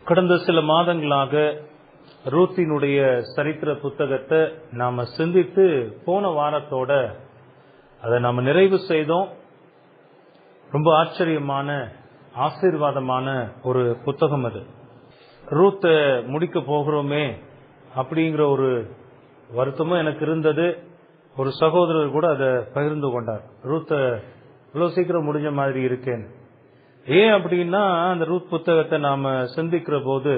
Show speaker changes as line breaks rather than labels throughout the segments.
கடந்த சில மாதங்களாக ரூத்தினுடைய சரித்திர புத்தகத்தை நாம சிந்தித்து போன வாரத்தோட அதை நாம நிறைவு செய்தோம். ரொம்ப ஆச்சரியமான ஆசீர்வாதமான ஒரு புத்தகம் அது. ரூத்தை முடிக்க போகிறோமே அப்படிங்கிற ஒரு வருத்தமும் எனக்கு இருந்தது. ஒரு சகோதரர் கூட அதை பகிர்ந்து கொண்டார். ரூத்தை இவ்வளவு சீக்கிரம் முடிஞ்ச மாதிரி இருக்கேன். ஏன் அப்படின்னா, அந்த ரூத் புத்தகத்தை நாம சிந்திக்கிற போது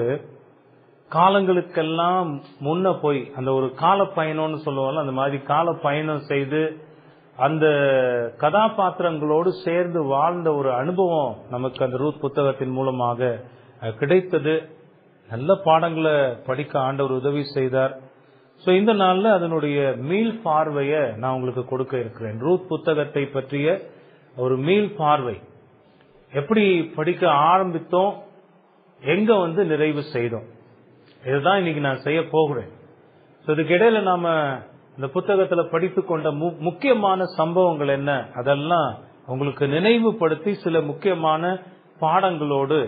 காலங்களுக்கெல்லாம் முன்ன போய் அந்த ஒரு கால பயணம்னு சொல்லுவாங்க, அந்த மாதிரி கால பயணம் செய்து அந்த கதாபாத்திரங்களோடு சேர்ந்து வாழ்ந்த ஒரு அனுபவம் நமக்கு அந்த ரூத் புத்தகத்தின் மூலமாக கிடைத்தது. நல்ல பாடங்களை படிக்க ஆண்டவர் உதவி செய்தார். சோ இந்த நாள்ல அதனுடைய மீள் பார்வையை நான் உங்களுக்கு கொடுக்க இருக்கிறேன். ரூத் புத்தகத்தை பற்றிய ஒரு மீள் பார்வை, எப்படி படிக்க ஆரம்பித்தோம், எங்க நிறைவு செய்தோம், இதுதான் இன்னைக்கு நான் செய்ய போகிறேன். இதுக்கு இடையில நாம இந்த புத்தகத்துல படித்து கொண்ட முக்கியமான சம்பவங்கள் என்ன, அதெல்லாம் உங்களுக்கு நினைவுபடுத்தி சில முக்கியமான பாடங்களோடு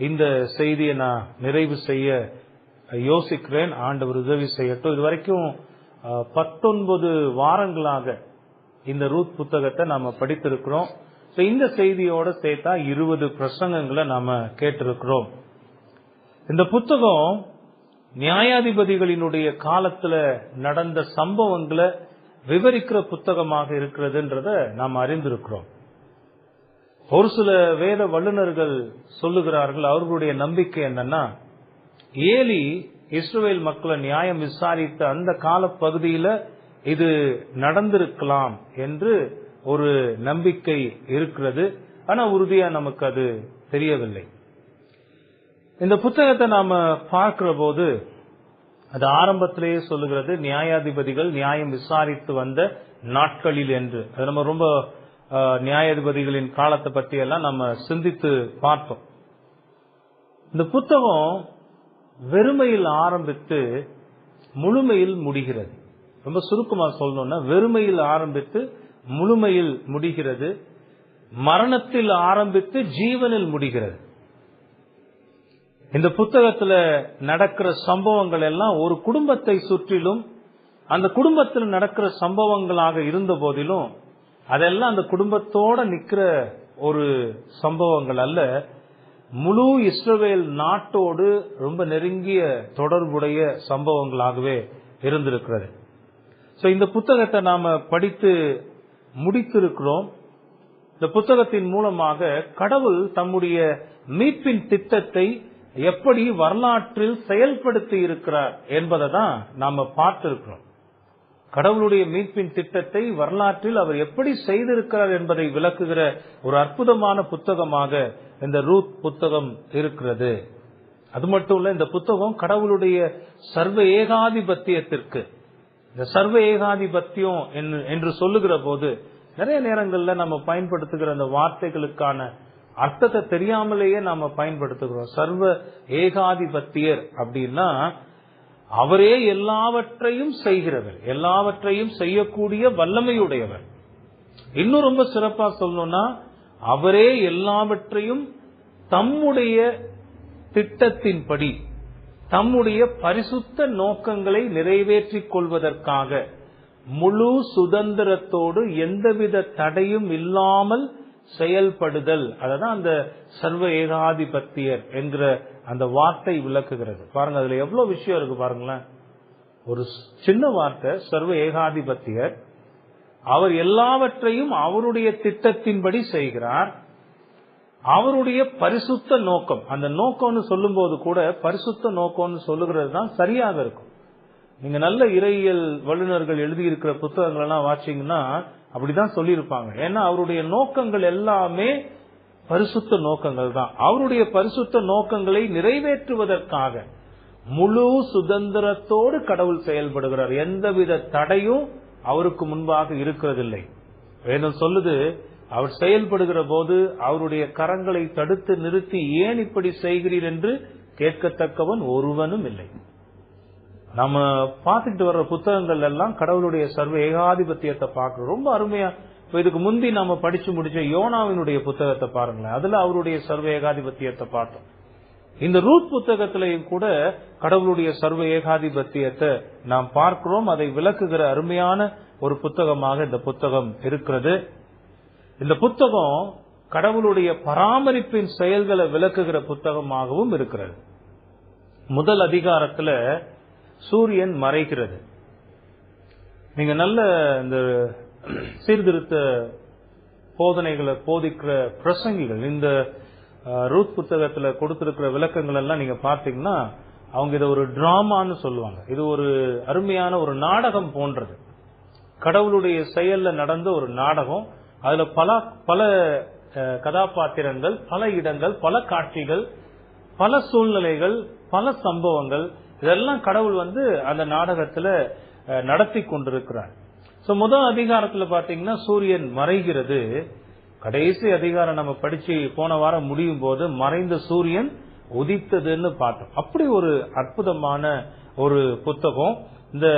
இந்த செய்தியை நான் நிறைவு செய்ய யோசிக்கிறேன். ஆண்டவர் உதவி செய்யட்டும். இதுவரைக்கும் 19 வாரங்களாக இந்த ரூத் புத்தகத்தை நாம படித்திருக்கிறோம். இந்த செய்தியோட சேர்த்தா 20 பிரசங்கங்களை நாம கேட்டிருக்கிறோம். இந்த புத்தகம் நியாயாதிபதிகளினுடைய காலத்துல நடந்த சம்பவங்களை விவரிக்கிற புத்தகமாக இருக்கிறதுன்றத நாம் அறிந்திருக்கிறோம். ஒரு சில வேத வல்லுநர்கள் சொல்லுகிறார்கள், அவர்களுடைய நம்பிக்கை என்னன்னா, ஏலி இஸ்ரவேல் மக்களை நியாயம் விசாரித்த அந்த கால பகுதியில இது நடந்திருக்கலாம் என்று ஒரு நம்பிக்கை இருக்கிறது. ஆனா உறுதியா நமக்கு அது தெரியவில்லை. இந்த புத்தகத்தை நாம பார்க்கிற போது அது ஆரம்பத்திலேயே சொல்லுகிறது, நியாயாதிபதிகள் நியாயம் விசாரித்து வந்த நாட்களில் என்று. அது நம்ம ரொம்ப நியாயாதிபதிகளின் காலத்தை பற்றி எல்லாம் நம்ம சிந்தித்து பார்த்தோம். இந்த புத்தகம் வெறுமையில் ஆரம்பித்து முழுமையில் முடிகிறது. ரொம்ப சுருக்கமா சொல்லணும்னா, வெறுமையில் ஆரம்பித்து முழுமையில் முடிகிறது, மரணத்தில் ஆரம்பித்து ஜீவனில் முடிகிறது. இந்த புத்தகத்துல நடக்கிற சம்பவங்கள் எல்லாம் ஒரு குடும்பத்தை சுற்றிலும், அந்த குடும்பத்தில் நடக்கிற சம்பவங்களாக இருந்த போதிலும் அதெல்லாம் அந்த குடும்பத்தோட நிக்கிற ஒரு சம்பவங்கள் அல்ல, முழு இஸ்ரவேல் நாட்டோடு ரொம்ப நெருங்கிய தொடர்புடைய சம்பவங்களாகவே இருந்திருக்கிறது. சோ இந்த புத்தகத்தை நாம படித்து முடித்திருக்கிறோம். இந்த புத்தகத்தின் மூலமாக கடவுள் தம்முடைய மீட்பின் திட்டத்தை எப்படி வரலாற்றில் செயல்படுத்தி இருக்கிறார் என்பதை தான் நாம பார்த்திருக்கிறோம். கடவுளுடைய மீட்பின் திட்டத்தை வரலாற்றில் அவர் எப்படி செய்திருக்கிறார் என்பதை விளக்குகிற ஒரு அற்புதமான புத்தகமாக இந்த ரூத் புத்தகம் இருக்கிறது. அது மட்டும் இல்ல, இந்த புத்தகம் கடவுளுடைய சர்வ ஏகாதிபத்தியத்திற்கு, இந்த சர்வ ஏகாதிபத்தியம் என்று சொல்லுகிற போது நிறைய நேரங்கள்ல நம்ம பயன்படுத்துகிற அந்த வார்த்தைகளுக்கான அர்த்தத்தை தெரியாமலேயே நாம பயன்படுத்துகிறோம். சர்வ ஏகாதிபத்தியர் அப்படின்னா அவரே எல்லாவற்றையும் செய்கிறவர், எல்லாவற்றையும் செய்யக்கூடிய வல்லமையுடையவர். இன்னும் ரொம்ப சிறப்பா சொல்லணும்னா, அவரே எல்லாவற்றையும் தம்முடைய திட்டத்தின்படி, தம்முடைய பரிசுத்த நோக்கங்களை நிறைவேற்றிக் கொள்வதற்காக முழு சுதந்திரத்தோடு எந்தவித தடையும் இல்லாமல் செயல்படுதல், அததான் அந்த சர்வ ஏகாதிபத்தியர் என்கிற அந்த வார்த்தை விளக்குகிறது. பாருங்க, அதுல எவ்வளவு விஷயம் இருக்கு பாருங்களேன். ஒரு சின்ன வார்த்தை, சர்வ ஏகாதிபத்தியர். அவர் எல்லாவற்றையும் அவருடைய திட்டத்தின்படி செய்கிறார். அவருடைய பரிசுத்த நோக்கம், அந்த நோக்கம்னு சொல்லும் போது கூட பரிசுத்த நோக்கம்னு சொல்லுகிறது தான் சரியாக இருக்கும். நீங்க நல்ல இறையியல் வல்லுநர்கள் எழுதியிருக்கிற புத்தகங்கள் எல்லாம் வாசிங்கன்னா அப்படிதான் சொல்லியிருப்பாங்க. ஏன்னா அவருடைய நோக்கங்கள் எல்லாமே பரிசுத்த நோக்கங்கள் தான். அவருடைய பரிசுத்த நோக்கங்களை நிறைவேற்றுவதற்காக முழு சுதந்திரத்தோடு கடவுள் செயல்படுகிறார். எந்தவித தடையும் அவருக்கு முன்பாக இருக்கிறதில்லை. வேதம் சொல்லுது, அவர் செயல்படுகிற போது அவருடைய கரங்களை தடுத்து நிறுத்தி ஏன் இப்படி செய்கிறீர் என்று கேட்கத்தக்கவன் ஒருவனும் இல்லை. நம்ம பார்த்துட்டு வர்ற புத்தகங்கள் எல்லாம் கடவுளுடைய சர்வ ஏகாதிபத்தியத்தை பார்க்கிறோம். ரொம்ப அருமையா இதுக்கு முந்தி நாம படிச்சு முடிச்ச யோனாவினுடைய புத்தகத்தை பாருங்களேன். அதுல அவருடைய சர்வ ஏகாதிபத்தியத்தை பார்த்தோம். இந்த ரூத் புத்தகத்திலையும் கூட கடவுளுடைய சர்வ ஏகாதிபத்தியத்தை நாம் பார்க்கிறோம். அதை விளக்குகிற அருமையான ஒரு புத்தகமாக இந்த புத்தகம் இருக்கிறது. இந்த புத்தகம் கடவுளுடைய பராமரிப்பின் செயல்களை விளக்குகிற புத்தகமாகவும் இருக்கிறது. முதல் அதிகாரத்துல சூரியன் மறைகிறது. நீங்க நல்ல இந்த சீர்திருத்த போதனைகளை போதிக்கிற பிரசங்கிகள் இந்த ரூத் புத்தகத்துல கொடுத்திருக்கிற விளக்கங்கள் எல்லாம் நீங்க பார்த்தீங்கன்னா அவங்க இதை ஒரு டிராமான்னு சொல்லுவாங்க. இது ஒரு அருமையான ஒரு நாடகம் போன்றது. கடவுளுடைய செயல்ல நடந்த ஒரு நாடகம். அதுல பல கதாபாத்திரங்கள், பல இடங்கள், பல காட்சிகள், பல சூழ்நிலைகள், பல சம்பவங்கள், இதெல்லாம் கடவுள் அந்த நாடகத்துல நடத்தி கொண்டிருக்கிறார். முதல் அதிகாரத்துல பாத்தீங்கன்னா சூரியன் மறைகிறது. கடைசி அதிகாரம் நம்ம படிச்சு போன வாரம் முடியும் போது மறைந்த சூரியன் உதித்ததுன்னு பார்த்தோம். அப்படி ஒரு அற்புதமான ஒரு புத்தகம். இந்த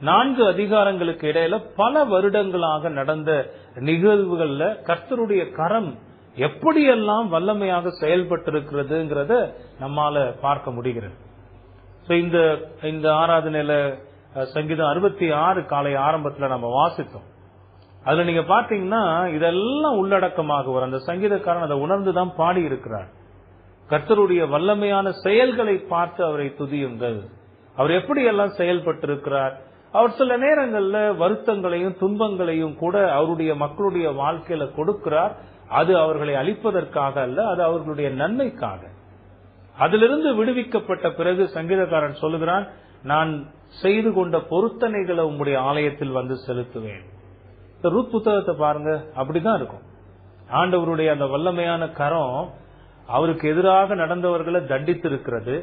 4 அதிகாரங்களுக்கு இடையில பல வருடங்களாக நடந்த நிகழ்வுகள்ல கர்த்தருடைய கரம் எப்படியெல்லாம் வல்லமையாக செயல்பட்டிருக்கிறதுங்கிறத நம்மால பார்க்க முடிகிறது. இந்த ஆராதனையில சங்கீதம் 66 காலை ஆரம்பத்துல நம்ம வாசித்தோம். அதுல நீங்க பாத்தீங்கன்னா இதெல்லாம் உள்ளடக்கமாக வரும். அந்த சங்கீதக்காரன் அதை உணர்ந்துதான் பாடி இருக்கிறார். கர்த்தருடைய வல்லமையான செயல்களை பார்த்து அவரை துதியுங்கள். அவர் எப்படியெல்லாம் செயல்பட்டிருக்கிறார். அவர் சில நேரங்கள்ல வருத்தங்களையும் துன்பங்களையும் கூட அவருடைய மக்களுடைய வாழ்க்கையில கொடுக்கிறார். அது அவர்களை அழிப்பதற்காக அல்ல, அது அவர்களுடைய நன்மைக்காக. அதிலிருந்து விடுவிக்கப்பட்ட பிறகு சங்கீதக்காரன் சொல்லுகிறான், நான் செய்து கொண்ட பொருத்தனைகளை உங்களுடைய ஆலயத்தில் செலுத்துவேன். ரூத் புத்தகத்தை பாருங்க, அப்படிதான் இருக்கும். ஆண்டவருடைய அந்த வல்லமையான கரம் அவருக்கு எதிராக நடந்தவர்களை தண்டித்திருக்கிறது.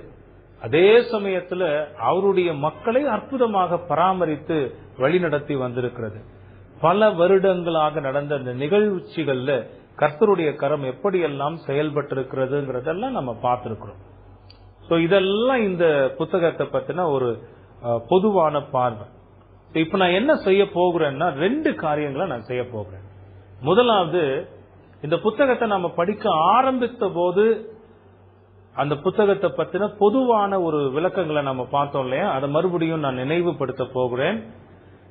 அதே சமயத்துல அவருடைய மக்களை அற்புதமாக பராமரித்து வழிநடத்தி வந்திருக்கிறது. பல வருடங்களாக நடந்த அந்த நிகழ்ச்சிகள்ல கர்த்தருடைய கரம் எப்படியெல்லாம் செயல்பட்டிருக்கிறதுங்கிறதெல்லாம் நம்ம பார்த்திருக்கிறோம். இதெல்லாம் இந்த புத்தகத்தை பத்தின ஒரு பொதுவான பார்வை. இப்ப நான் என்ன செய்ய போகிறேன்னா 2 காரியங்களை நான் செய்ய போகிறேன். முதலாவது, இந்த புத்தகத்தை நம்ம படிக்க ஆரம்பித்த போது அந்த புத்தகத்தை பத்தின பொதுவான ஒரு விளக்கங்களை நம்ம பார்த்தோம் இல்லையா, அதை மறுபடியும் நான் நினைவுபடுத்த போகிறேன்.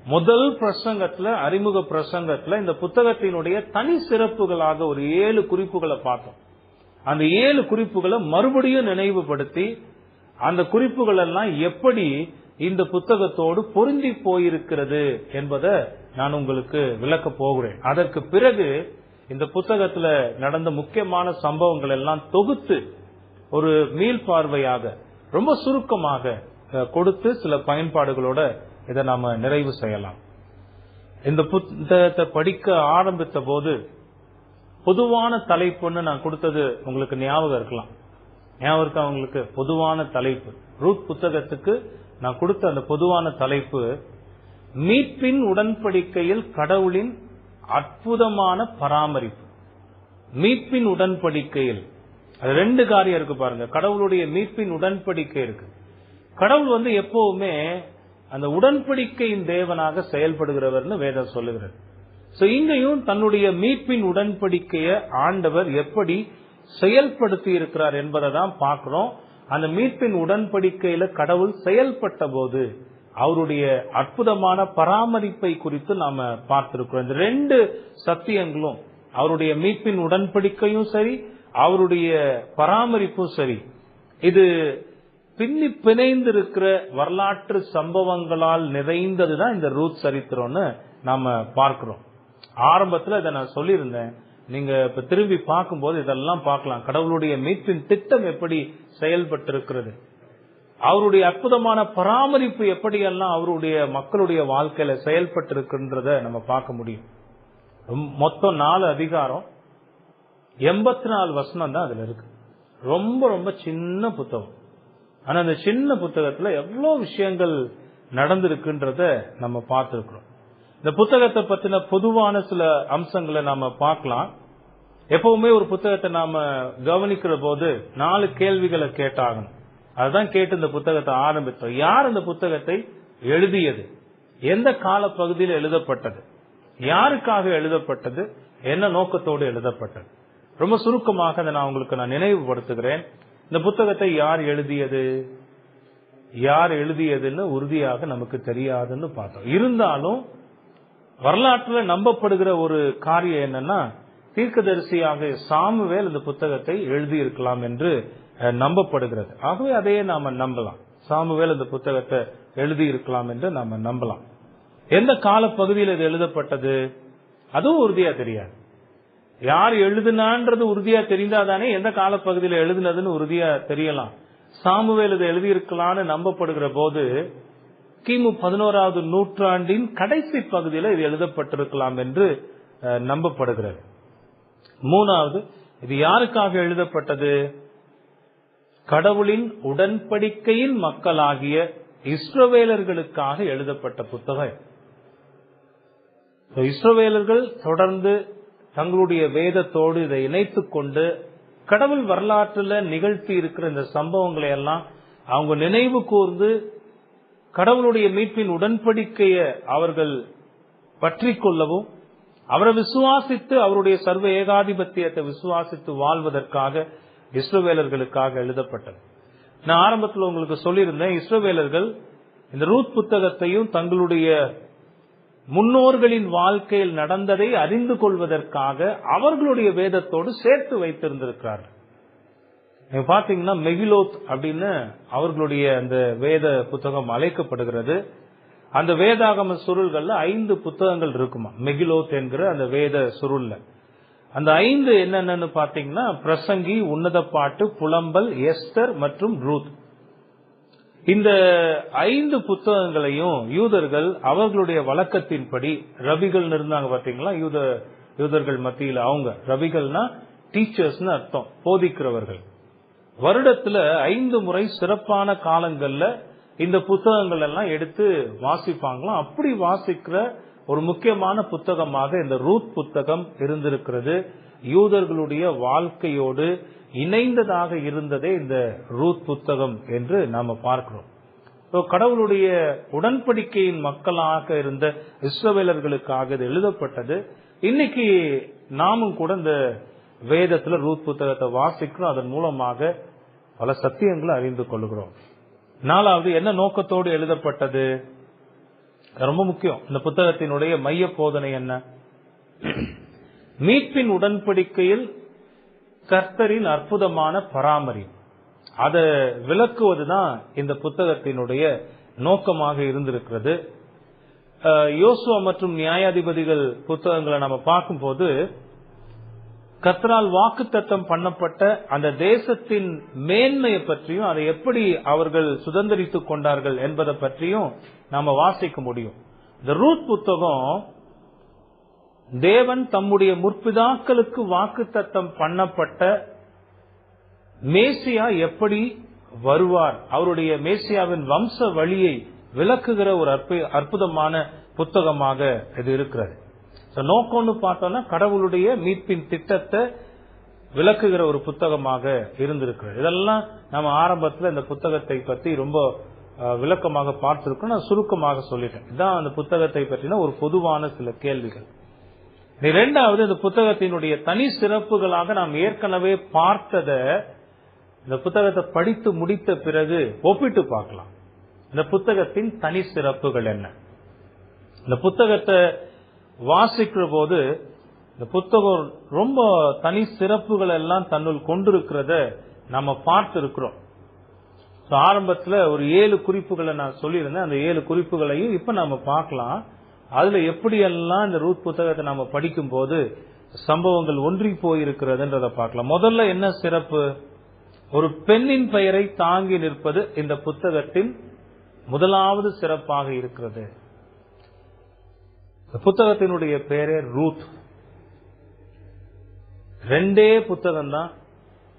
முதல் பிரசங்கத்துல, அறிமுக பிரசங்கத்துல இந்த புத்தகத்தினுடைய தனி சிறப்புகளாக ஒரு 7 குறிப்புகளை பார்த்தோம். அந்த 7 குறிப்புகளை மறுபடியும் நினைவுபடுத்தி அந்த குறிப்புகள் எல்லாம் எப்படி இந்த புத்தகத்தோடு பொருந்தி போயிருக்கிறது என்பதை நான் உங்களுக்கு விளக்க போகிறேன். அதற்கு பிறகு இந்த புத்தகத்துல நடந்த முக்கியமான சம்பவங்கள் எல்லாம் தொகுத்து ஒரு மீள்பார்வையாக ரொம்ப சுருக்கமாக கொடுத்து சில பயன்பாடுகளோட இதை நாம நிறைவு செய்யலாம். இந்த புத்தகத்தை படிக்க ஆரம்பித்த போது பொதுவான தலைப்புன்னு நான் கொடுத்தது உங்களுக்கு ஞாபகம் இருக்கலாம். ஞாபகம் இருக்கா உங்களுக்கு? பொதுவான தலைப்பு ரூத் புத்தகத்துக்கு நான் கொடுத்த அந்த பொதுவான தலைப்பு, மீட்பின் உடன்படிக்கையில் கடவுளின் அற்புதமான பராமரிப்பு. மீட்பின் உடன்படிக்கையில் அது 2 காரியம் இருக்கு பாருங்க. கடவுளுடைய மீட்பின் உடன்படிக்கை இருக்கு. கடவுள் எப்பவுமே அந்த உடன்படிக்கையின் தேவனாக செயல்படுகிறவர்னு வேதம் சொல்லுகிறது. இங்கேயும் தன்னுடைய மீட்பின் உடன்படிக்கையை ஆண்டவர் எப்படி செயல்படுத்தி இருக்கிறார் என்பதை தான் பார்க்கிறோம். அந்த மீட்பின் உடன்படிக்கையில கடவுள் செயல்பட்ட போது அவருடைய அற்புதமான பராமரிப்பை குறித்து நாம பார்த்திருக்கிறோம். இந்த 2 சத்தியங்களும், அவருடைய மீட்பின் உடன்படிக்கையும் சரி, அவருடைய பராமரிப்பும் சரி, இது பின்னி பிணைந்திருக்கிற வரலாற்று சம்பவங்களால் நிறைந்ததுதான் இந்த ரூத் சரித்திரம்னு நாம பார்க்கிறோம். ஆரம்பத்துல இதை நான் சொல்லியிருந்தேன். நீங்க இப்ப திரும்பி பார்க்கும்போது இதெல்லாம் பார்க்கலாம். கடவுளுடைய மீட்பின் திட்டம் எப்படி செயல்பட்டிருக்கிறது, அவருடைய அற்புதமான பராமரிப்பு எப்படியெல்லாம் அவருடைய மக்களுடைய வாழ்க்கையில செயல்பட்டிருக்கின்றத நம்ம பார்க்க முடியும். மொத்தம் 4 அதிகாரம், 84 வசனம் தான் அதுல இருக்கு. ரொம்ப ரொம்ப சின்ன புத்தகம். ஆனா அந்த சின்ன புத்தகத்துல எவ்வளவு விஷயங்கள் நடந்திருக்குன்றத நம்ம பார்த்திருக்கிறோம். இந்த புத்தகத்தை பத்தின பொதுவான சில அம்சங்களை நாம பார்க்கலாம். எப்பவுமே ஒரு புத்தகத்தை நாம கவனிக்கிற போது 4 கேள்விகளை கேட்டாகணும். அதுதான் கேட்டு இந்த புத்தகத்தை ஆரம்பித்தோம். யார் இந்த புத்தகத்தை எழுதியது, எந்த கால பகுதியில் எழுதப்பட்டது, யாருக்காக எழுதப்பட்டது, என்ன நோக்கத்தோடு எழுதப்பட்டது? ரொம்ப சுருக்கமாக அதை நான் நினைவுபடுத்துகிறேன். இந்த புத்தகத்தை யார் எழுதியதுன்னு உறுதியாக நமக்கு தெரியாதுன்னு பார்த்தோம். இருந்தாலும் வரலாற்றில் நம்பப்படுகிற ஒரு காரியம் என்னன்னா, தீர்க்கதரிசியாக சாமுவேல் இந்த புத்தகத்தை எழுதியிருக்கலாம் என்று நம்பப்படுகிறது. ஆகவே அதையே நாம நம்பலாம். சாமுவேல் இந்த புத்தகத்தை எழுதியிருக்கலாம் என்று நாம நம்பலாம். எந்த கால பகுதியில் இது எழுதப்பட்டது அதுவும் உறுதியா தெரியாது. யார் எழுதினான்றது உறுதியா தெரிந்தாதானே எந்த கால பகுதியில் எழுதினதுன்னு உறுதியா தெரியலாம். சாமுவேல் இதை எழுதியிருக்கலாம்னு நம்பப்படுகிற போது கிமு 11வது நூற்றாண்டின் கடைசி பகுதியில் இது எழுதப்பட்டிருக்கலாம் என்று நம்பப்படுகிறது. மூணாவது, இது யாருக்காக எழுதப்பட்டது? கடவுளின் உடன்படிக்கையின் மக்களாகிய இஸ்ரவேலர்களுக்காக எழுதப்பட்ட புத்தகம். இஸ்ரவேலர்கள் தொடர்ந்து தங்களுடைய வேதத்தோடு இதை இணைத்துக் கொண்டு கடவுள் வரலாற்றில் நிகழ்த்தி இருக்கிற இந்த சம்பவங்களை எல்லாம் அவங்க நினைவு கூர்ந்து கடவுளுடைய மீட்பின் உடன்படிக்கையை அவர்கள் பற்றி கொள்ளவும், அவரை விசுவாசித்து அவருடைய சர்வ ஏகாதிபத்தியத்தை விசுவாசித்து வாழ்வதற்காக இஸ்ரவேலர்களுக்காக எழுதப்பட்டது. நான் ஆரம்பத்தில் உங்களுக்கு சொல்லியிருந்தேன், இஸ்ரவேலர்கள் இந்த ரூத் புத்தகத்தையும் தங்களுடைய முன்னோர்களின் வாழ்க்கையில் நடந்ததை அறிந்து கொள்வதற்காக அவர்களுடைய வேதத்தோடு சேர்த்து வைத்திருந்திருக்கிறார்கள். நீங்க பாத்தீங்கன்னா மெகிலோத் அப்படின்னு அவர்களுடைய அந்த வேத புத்தகம் அழைக்கப்படுகிறது. அந்த வேதாகம சுருள்கள்ல 5 புத்தகங்கள் இருக்குமா மெகிலோத் என்கிற அந்த வேத சுருள்ல. அந்த 5 என்னென்னு பாத்தீங்கன்னா பிரசங்கி, உன்னத பாட்டு, புலம்பல், எஸ்தர் மற்றும் ரூத். இந்த 5 புத்தகங்களையும் யூதர்கள் அவர்களுடைய வழக்கத்தின்படி, ரபிகள் இருந்தாங்க பாத்தீங்களா யூதர்கள் மத்தியில், அவங்க ரபிகள்னா டீச்சர்ஸ்னு அர்த்தம், போதிக்கிறவர்கள். வருடத்துல 5 முறை சிறப்பான காலங்கள்ல இந்த புத்தகங்கள் எல்லாம் எடுத்து வாசிப்பாங்களாம். அப்படி வாசிக்கிற ஒரு முக்கியமான புத்தகமாக இந்த ரூத் புத்தகம் இருந்திருக்கிறது. யூதர்களுடைய வாழ்க்கையோடு இணைந்ததாக இருந்ததே இந்த ரூத் புத்தகம் என்று நாம பார்க்கிறோம். கடவுளுடைய உடன்படிக்கையின் மக்களாக இருந்த இஸ்ரவேலர்களுக்காக இது எழுதப்பட்டது. இன்னைக்கு நாமும் கூட இந்த வேதத்துல ரூத் புத்தகத்தை வாசிக்கிறோம். அதன் மூலமாக பல சத்தியங்களை அறிந்து கொள்கிறோம். 4வது, என்ன நோக்கத்தோடு எழுதப்பட்டது? ரொம்ப முக்கியம். இந்த புத்தகத்தினுடைய மைய போதனை என்ன? மீட்பின் உடன்படிக்கையில் கர்த்தரின் அற்புதமான பராமரிப்பு, அதை விளக்குவதுதான் இந்த புத்தகத்தினுடைய நோக்கமாக இருந்திருக்கிறது. யோசுவா மற்றும் நியாயாதிபதிகள் புத்தகங்களை நம்ம பார்க்கும்போது கர்த்தரால் வாக்குத்தத்தம் பண்ணப்பட்ட அந்த தேசத்தின் மேன்மையை பற்றியும் அதை எப்படி அவர்கள் சுதந்திரித்துக் கொண்டார்கள் என்பதை பற்றியும் நாம வாசிக்க முடியும். இந்த ரூத் புத்தகம் தேவன் தம்முடைய முற்பிதாக்களுக்கு வாக்குத்தத்தம் பண்ணப்பட்ட மேசியா எப்படி வருவார், அவருடைய மேசியாவின் வம்ச வழியை விளக்குகிற ஒரு அற்புதமான புத்தகமாக இது இருக்கிறது. நோக்கம்னு பார்த்தோம்னா கடவுளுடைய மீட்பின் திட்டத்தை விளக்குகிற ஒரு புத்தகமாக இருந்திருக்கிறது. இதெல்லாம் நம்ம ஆரம்பத்தில் இந்த புத்தகத்தை பற்றி ரொம்ப விளக்கமாக பார்த்திருக்கோம். நான் சுருக்கமாக சொல்லிட்டேன். இதுதான் அந்த புத்தகத்தை பற்றின ஒரு பொதுவான சில கேள்விகள். 2வது, இந்த புத்தகத்தினுடைய தனி சிறப்புகளாக நாம் ஏற்கனவே பார்த்ததை இந்த புத்தகத்தை படித்து முடித்த பிறகு ஒப்பிட்டு பார்க்கலாம். இந்த புத்தகத்தின் தனி சிறப்புகள் என்ன? இந்த புத்தகத்தை வாசிக்கிற போது இந்த புத்தகம் ரொம்ப தனி சிறப்புகள் எல்லாம் தன்னுள் கொண்டிருக்கிறத நம்ம பார்த்து இருக்கிறோம். ஆரம்பத்தில் ஒரு 7 குறிப்புகளை நான் சொல்லியிருந்தேன். அந்த 7 குறிப்புகளையும் இப்ப நாம பார்க்கலாம். அதுல எப்படியெல்லாம் இந்த ரூத் புத்தகத்தை நாம படிக்கும் போது சம்பவங்கள் ஒன்றி போயிருக்கிறதுன்றத பார்க்கலாம். முதல்ல என்ன சிறப்பு? ஒரு பெண்ணின் பெயரை தாங்கி நிற்பது இந்த புத்தகத்தின் முதலாவது சிறப்பாக இருக்கிறது. புத்தகத்தினுடைய பெயரே ரூத். 2 புத்தகம் தான்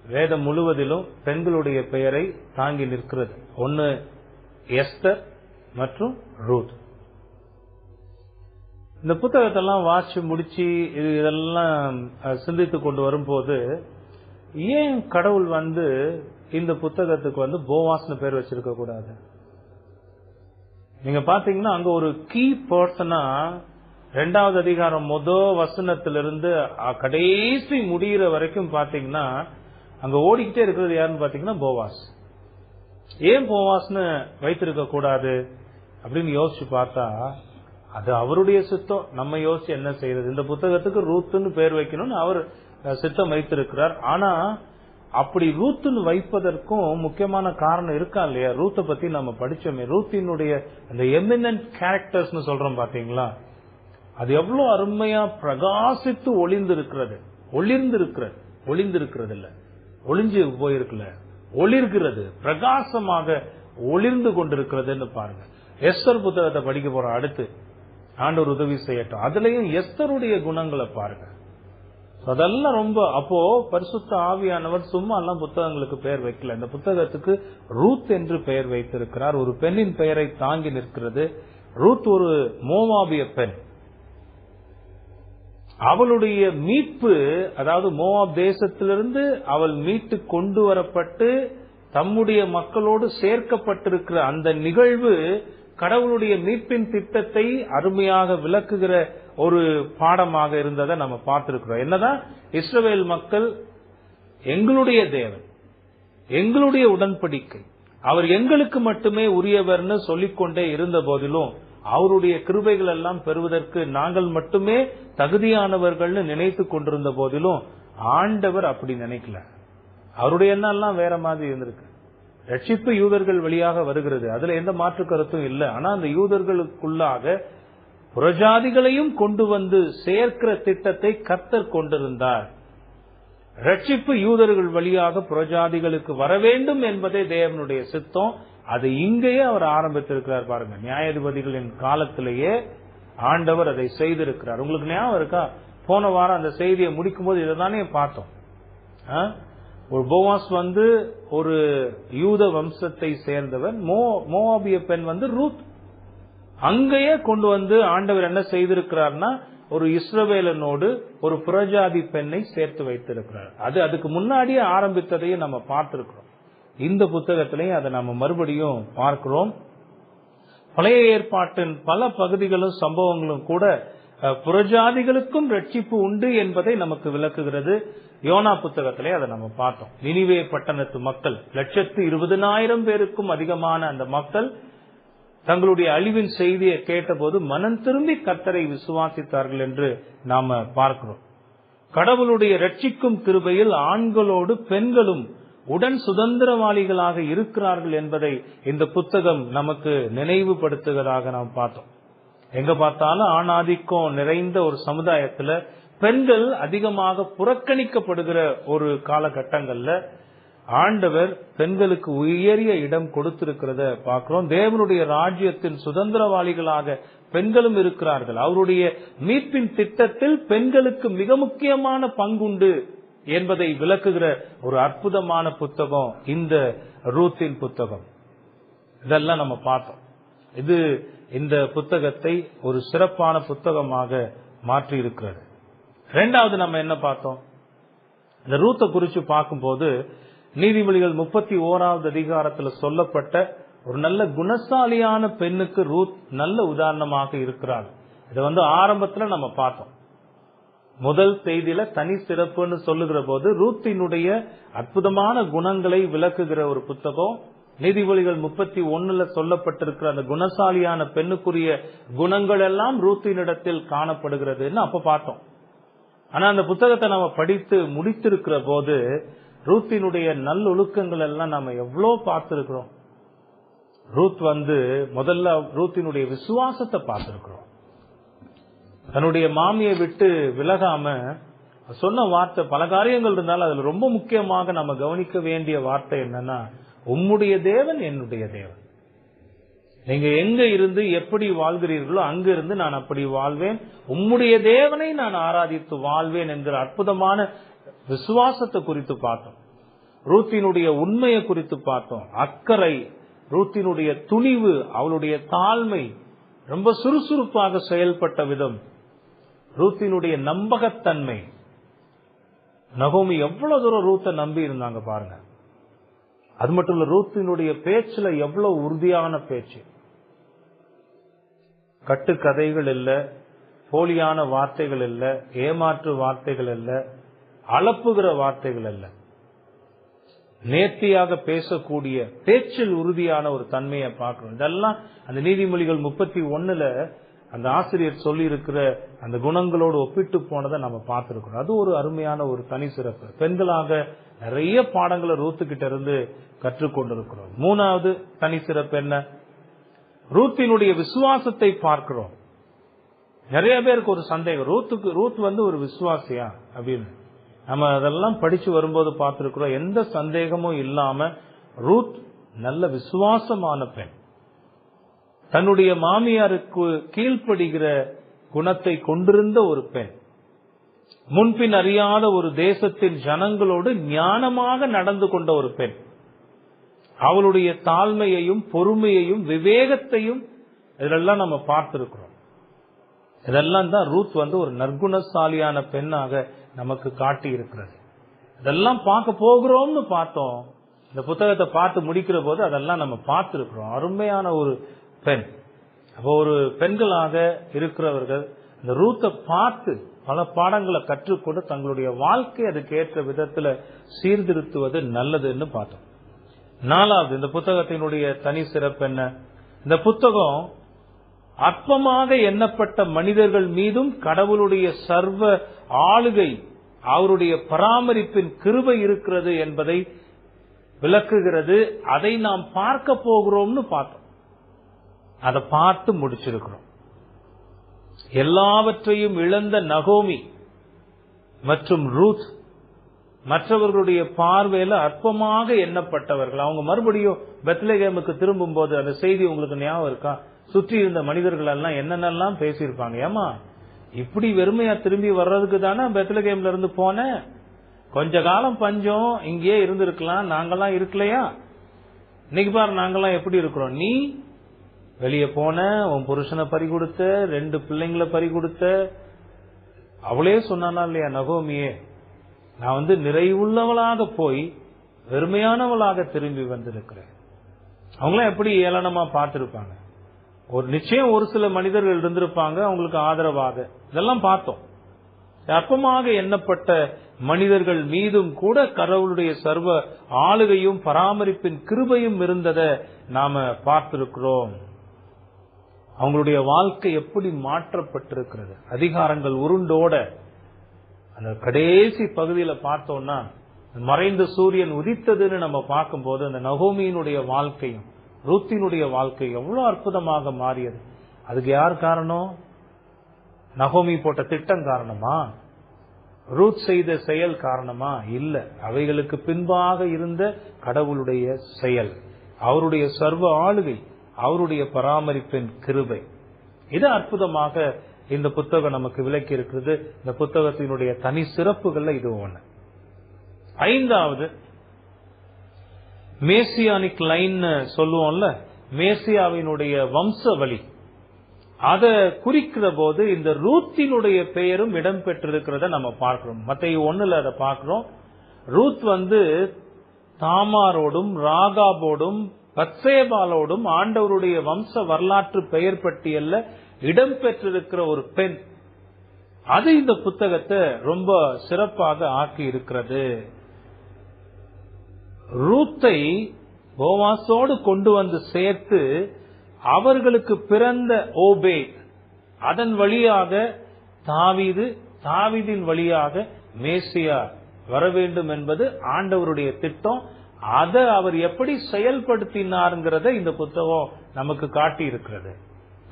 வேதம் முழுவதிலும் பெண்களுடைய பெயரை தாங்கி நிற்கிறது. ஒன்னு எஸ்தர் மற்றும் ரூத். இந்த புத்தகத்தெல்லாம் வாசிச்சு முடிச்சு இதெல்லாம் சிந்தித்து கொண்டு வரும்போது ஏன் கடவுள் இந்த புத்தகத்துக்கு போவாஸ்னு பேர் வச்சிருக்க கூடாது? நீங்க பாத்தீங்கன்னா அங்க ஒரு கீ பர்சனா 2வது அதிகாரம் வசனத்திலிருந்து கடைசி முடிகிற வரைக்கும் பாத்தீங்கன்னா அங்க ஓடிக்கிட்டே இருக்கிறது யாருன்னு பாத்தீங்கன்னா போவாஸ். ஏன் போவாஸ்னு வைத்திருக்க கூடாது அப்படின்னு யோசிச்சு பார்த்தா அது அவருடைய சித்தம். நம்ம யோசிச்சு என்ன செய்யறது? இந்த புத்தகத்துக்கு ரூத்துன்னு பேர் வைக்கணும்னு அவர் சித்தம் வைத்திருக்கிறார். ஆனா அப்படி ரூத்துன்னு வைப்பதற்கும் முக்கியமான காரணம் இருக்கா இல்லையா? ரூத்தை பத்தி நம்ம படிச்சோமே, ரூத்தினுடைய அந்த எமினன்ட் கேரக்டர்ஸ் சொல்றோம் பாத்தீங்களா, அது எவ்வளவு அருமையா பிரகாசித்து ஒளிந்திருக்கிறது. ஒளிந்திருக்கிறது இல்ல, ஒளிஞ்சு போயிருக்கல, ஒளிர்கிறது, பிரகாசமாக ஒளிர்ந்து கொண்டிருக்கிறதுன்னு பாருங்க. எஸ்தர் புத்தகத்தை படிக்க போறோம் அடுத்து, ஆண்டவர் உதவி செய்யட்டும். அதுலயும் எஸ்தருடைய குணங்களை பாருங்க. அதெல்லாம் ரொம்ப, அப்போ பரிசுத்த ஆவியானவர் சும்மா எல்லாம் புத்தகங்களுக்கு பெயர் வைக்கல. இந்த புத்தகத்துக்கு ரூத் என்று பெயர் வைத்திருக்கிறார். ஒரு பெண்ணின் பெயரை தாங்கி நிற்கிறது. ரூத் ஒரு மோவாபிய பெண். அவளுடைய மீட்பு, அதாவது மோவாப் தேசத்திலிருந்து அவள் மீட்டு கொண்டு வரப்பட்டு தம்முடைய மக்களோடு சேர்க்கப்பட்டிருக்கிற அந்த நிகழ்வு கடவுளுடைய மீட்பின் திட்டத்தை அருமையாக விளக்குகிற ஒரு பாடமாக இருந்ததை நம்ம பார்த்திருக்கிறோம். என்னதான் இஸ்ரவேல் மக்கள் எங்களுடைய தேவன், எங்களுடைய உடன்படிக்கை, அவர் எங்களுக்கு மட்டுமே உரியவர்னு சொல்லிக்கொண்டே இருந்த போதிலும் அவருடைய கிருபைகள் எல்லாம் பெறுவதற்கு நாங்கள் மட்டுமே தகுதியானவர்கள்னு நினைத்து கொண்டிருந்த போதிலும் ஆண்டவர் அப்படி நினைக்கல. அவருடைய எண்ணம் எல்லாம் வேற மாதிரி இருந்திருக்கு. ரட்சிப்பு யூதர்கள் வழியாக வருகிறது, அதுல எந்த மாற்று கருத்தும் இல்லை. ஆனா அந்த யூதர்களுக்குள்ளாக புறஜாதிகளையும் கொண்டு வந்து சேர்க்கிற திட்டத்தை கர்த்தர் கொண்டிருந்தார். ரட்சிப்பு யூதர்கள் வழியாக புறஜாதிகளுக்கு வர வேண்டும் என்பதே தேவனுடைய சித்தம். அது இங்கேயே அவர் ஆரம்பித்திருக்கிறார் பாருங்க. நியாயாதிபதிகளின் காலத்திலேயே ஆண்டவர் அதை செய்திருக்கிறார். உங்களுக்கு ஞாபகம் இருக்கா? போன வாரம் அந்த செய்தியை முடிக்கும் போது இதை தானே பார்த்தோம். ஒரு போவாஸ் ஒரு யூத வம்சத்தை சேர்ந்தவர், மோவாபிய பெண் ரூத். அங்கேயே கொண்டு வந்து ஆண்டவர் என்ன செய்திருக்கிறார்னா ஒரு இஸ்ரவேலனோடு ஒரு புறஜாதி பெண்ணை சேர்த்து வைத்திருக்கிறார். அதுக்கு முன்னாடியே ஆரம்பித்ததையும் நம்ம பார்த்திருக்கிறோம். இந்த புத்தகத்திலையும் அதை நம்ம மறுபடியும் பார்க்கிறோம். பழைய ஏற்பாட்டின் பல பகுதிகளும் சம்பவங்களும் கூட புறஜாதிகளுக்கும் ரட்சிப்பு உண்டு என்பதை நமக்கு விளக்குகிறது. யோனா புத்தகத்திலே அதை நம்ம பார்த்தோம். நினிவே பட்டணத்து மக்கள் 120,000 பேருக்கும் அதிகமான அந்த மக்கள் தங்களுடைய அழிவின் செய்தியை கேட்டபோது மனம் திரும்பி கர்த்தரை விசுவாசித்தார்கள் என்று நாம பார்க்கிறோம். கடவுளுடைய ரட்சிக்கும் கிருபையில் ஆண்களோடு பெண்களும் உடன் சுதந்திரவாளிகளாக இருக்கிறார்கள் என்பதை இந்த புத்தகம் நமக்கு நினைவுபடுத்துவதாக நாம் பார்த்தோம். எங்க பார்த்தாலும் ஆணாதிக்கம் நிறைந்த ஒரு சமுதாயத்துல பெண்கள் அதிகமாக புறக்கணிக்கப்படுகிற ஒரு காலகட்டங்கள்ல ஆண்டவர் பெண்களுக்கு உயரிய இடம் கொடுத்திருக்கிறத பார்க்கிறோம். தேவனுடைய ராஜ்யத்தின் சுதந்திரவாளிகளாக பெண்களும் இருக்கிறார்கள். அவருடைய மீட்பின் திட்டத்தில் பெண்களுக்கு மிக முக்கியமான பங்குண்டு என்பதை விளக்குகிற ஒரு அற்புதமான புத்தகம் இந்த ரூத்தின் புத்தகம். இதெல்லாம் நம்ம பார்த்தோம். இது இந்த புத்தகத்தை ஒரு சிறப்பான புத்தகமாக மாற்றி இருக்கிறது. 2வது நம்ம என்ன பார்த்தோம்? இந்த ரூத்தை குறித்து பார்க்கும்போது நீதிமொழிகள் 31வது அதிகாரத்தில் சொல்லப்பட்ட ஒரு நல்ல குணசாலியான பெண்ணுக்கு ரூத் நல்ல உதாரணமாக இருக்கிறார். இதை ஆரம்பத்துல நம்ம பார்த்தோம். முதல் செய்தியில தனி சிறப்புன்னு சொல்லுகிற போது ரூத்தினுடைய அற்புதமான குணங்களை விளக்குகிற ஒரு புத்தகம். நீதிமொழிகள் 31ல சொல்லப்பட்டிருக்கிற அந்த குணசாலியான பெண்ணுக்குரிய குணங்கள் எல்லாம் ரூத்தினிடத்தில் காணப்படுகிறதுன்னு அப்ப பார்த்தோம். ஆனா அந்த புத்தகத்தை நம்ம படித்து முடித்திருக்கிற போது ரூத்தினுடைய நல்லொழுக்கங்கள் எல்லாம் நாம எவ்வளவு பார்த்திருக்கிறோம். ரூத் முதல்ல ரூத்தினுடைய விசுவாசத்தை பார்த்திருக்கிறோம். தன்னுடைய மாமியை விட்டு விலகாம சொன்ன வார்த்தை பல காரியங்கள் இருந்தாலும் அதுல ரொம்ப முக்கியமாக நம்ம கவனிக்க வேண்டிய வார்த்தை என்னன்னா, உம்முடைய தேவன் என்னுடைய தேவன். நீங்க எங்க இருந்து எப்படி வாழ்கிறீர்களோ அங்க இருந்து நான் அப்படி வாழ்வேன், உம்முடைய தேவனை நான் ஆராதித்து வாழ்வேன் என்கிற அற்புதமான விசுவாசத்தை குறித்து பார்த்தோம். ரூத்தினுடைய உண்மையை குறித்து பார்த்தோம். அக்கறை, ரூத்தினுடைய துணிவு, அவளுடைய தாழ்மை, ரொம்ப சுறுசுறுப்பாக செயல்பட்ட விதம், ரூத்தினுடைய நம்பகத்தன்மை. நகோமி எவ்வளவு தூரம் ரூத்தை நம்பி இருந்தாங்க பாருங்க. அது மட்டும் இல்ல, ரூத்தினுடைய பேச்சுல எவ்வளவு உறுதியான பேச்சு. கட்டுக்கதைகள் இல்ல, போலியான வார்த்தைகள் அல்ல, ஏமாற்று வார்த்தைகள் அல்ல, அளப்புகிற வார்த்தைகள் அல்ல. நேர்த்தியாக பேசக்கூடிய பேச்சில் உறுதியான ஒரு தன்மையை பார்க்கிறோம். இதெல்லாம் அந்த நீதிமொழிகள் 31 அந்த ஆசிரியர் சொல்லி இருக்கிற அந்த குணங்களோடு ஒப்பிட்டு போனதை நம்ம பார்த்திருக்கிறோம். அது ஒரு அருமையான ஒரு தனி சிறப்பு. பெண்களாக நிறைய பாடங்களை ரூத்துக்கிட்ட இருந்து கற்றுக்கொண்டிருக்கிறோம். 3வது தனி சிறப்பு என்ன? ரூத்தினுடைய விசுவாசத்தை பார்க்கிறோம். நிறைய பேருக்கு ஒரு சந்தேகம், ரூத் ஒரு விசுவாசியா அப்படின்னு. நம்ம அதெல்லாம் படிச்சு வரும்போது பார்த்திருக்கிறோம். எந்த சந்தேகமும் இல்லாம ரூத் நல்ல விசுவாசமான பெண், தன்னுடைய மாமியாருக்கு கீழ்ப்படுகிற குணத்தை கொண்டிருந்த ஒரு பெண், முன்பின் அறியாத ஒரு தேசத்தின் ஜனங்களோடு ஞானமாக நடந்து கொண்ட ஒரு பெண். அவளுடைய தாழ்மையையும் பொறுமையையும் விவேகத்தையும் இதெல்லாம் நம்ம பார்த்திருக்கிறோம். இதெல்லாம் தான் ரூத் ஒரு நற்குணசாலியான பெண்ணாக நமக்கு காட்டி இருக்கிறது. இதெல்லாம் பார்க்க போகிறோம்னு பார்த்தோம். இந்த புத்தகத்தை பார்த்து முடிக்கிற போது அதெல்லாம் நம்ம பார்த்திருக்கிறோம். அருமையான ஒரு பெண். அப்போ ஒரு பெண்களாக இருக்கிறவர்கள் இந்த ரூத்தை பார்த்து பல பாடங்களை கற்றுக்கொண்டு தங்களுடைய வாழ்க்கை அதுக்கு ஏற்ற விதத்துல சீர்திருத்துவது நல்லதுன்னு பார்த்தோம். 4வது இந்த புத்தகத்தினுடைய தனி சிறப்பு என்ன? இந்த புத்தகம் அற்பமாக எண்ணப்பட்ட மனிதர்கள் மீதும் கடவுளுடைய சர்வ ஆளுகை, அவருடைய பராமரிப்பின் கிருபை இருக்கிறது என்பதை விளக்குகிறது. அதை நாம் பார்க்க போகிறோம்னு பார்த்தோம். அதை பார்த்து முடிச்சிருக்கிறோம். எல்லாவற்றையும் இழந்த நகோமி மற்றும் ரூத் மற்றவர்களுடைய பார்வையில அற்பமாக எண்ணப்பட்டவர்கள். அவங்க மறுபடியும் பெத்லகேமுக்கு திரும்பும் போது அந்த செய்தி உங்களுக்கு ஞாபகம் இருக்கா? சுற்றி இருந்த மனிதர்கள் எல்லாம் என்னென்னலாம் பேசியிருப்பாங்க. ஏமா இப்படி வெறுமையா திரும்பி வர்றதுக்கு தானே பெத்லகேம்ல இருந்து போன, கொஞ்ச காலம் பஞ்சம் இங்கேயே இருந்திருக்கலாம், நாங்கெல்லாம் இருக்கலையா? இன்னைக்கு பாரு நாங்கெல்லாம் எப்படி இருக்கிறோம். நீ வெளியே போன, உன் புருஷனை பறி கொடுத்த, 2 பிள்ளைங்களை பறி கொடுத்த. அவளே சொன்னானா இல்லையா நகோமியே, நான் நிறைவுள்ளவளாக போய் வெறுமையானவளாக திரும்பி வந்திருக்கிறேன். அவங்களாம் எப்படி ஏளனமா பார்த்திருப்பாங்க. நிச்சயம் ஒரு சில மனிதர்கள் இருந்திருப்பாங்க அவங்களுக்கு ஆதரவாக. இதெல்லாம் பார்த்தோம். அற்பமாக எண்ணப்பட்ட மனிதர்கள் மீதும் கூட கடவுளுடைய சர்வ ஆளுகையும் பராமரிப்பின் கிருபையும் இருந்ததை நாம பார்த்திருக்கிறோம். அவங்களுடைய வாழ்க்கை எப்படி மாற்றப்பட்டிருக்கிறது. அதிகாரங்கள் உருண்டோட அந்த கடைசி பகுதியில பார்த்தோம்னா மறைந்த சூரியன் உதித்ததுன்னு நம்ம பார்க்கும்போது அந்த நகோமியினுடைய வாழ்க்கையும் ரூத்தினுடைய வாழ்க்கை எவ்வளவு அற்புதமாக மாறியது. அதுக்கு யார் காரணம்? நகோமி போட்ட திட்டம் காரணமா? ரூத் செய்த செயல் காரணமா? இல்ல, அவைகளுக்கு பின்பாக இருந்த கடவுளுடைய செயல், அவருடைய சர்வ ஆளுகை, அவருடைய பராமரிப்பின் கிருபை. இது அற்புதமாக இந்த புத்தகம் நமக்கு விளக்கி இருக்கிறது. இந்த புத்தகத்தினுடைய தனி சிறப்புகள்ல இது ஒண்ணு. 5வது மேசியானிக் லைன் சொல்லுவோம்ல, மேசியாவினுடைய வம்சவழி, அதை குறிக்கிற போது இந்த ரூத்தினுடைய பெயரும் இடம் பெற்றிருக்கிறத நம்ம பார்க்கிறோம். மத்தேயு 1 அதை பார்க்கிறோம். ரூத் தாமாரோடும் ராகாபோடும் பத்சேபாலோடும் ஆண்டவருடைய வம்ச வரலாற்று பெயர் பட்டியல்ல இடம் பெற்றிருக்கிற ஒரு பெண். அது இந்த புத்தகத்தை ரொம்ப சிறப்பாக ஆக்கி இருக்கிறது. ரூத்தை போவாசோடு கொண்டு சேர்த்து அவர்களுக்கு பிறந்த ஓபேத், அதன் வழியாக தாவீது, தாவீதின் வழியாக மேசியா வர வேண்டும் என்பது ஆண்டவருடைய திட்டம். அதை அவர் எப்படி செயல்படுத்தினார்ங்கிறத இந்த புத்தகம் நமக்கு காட்டி இருக்கிறது.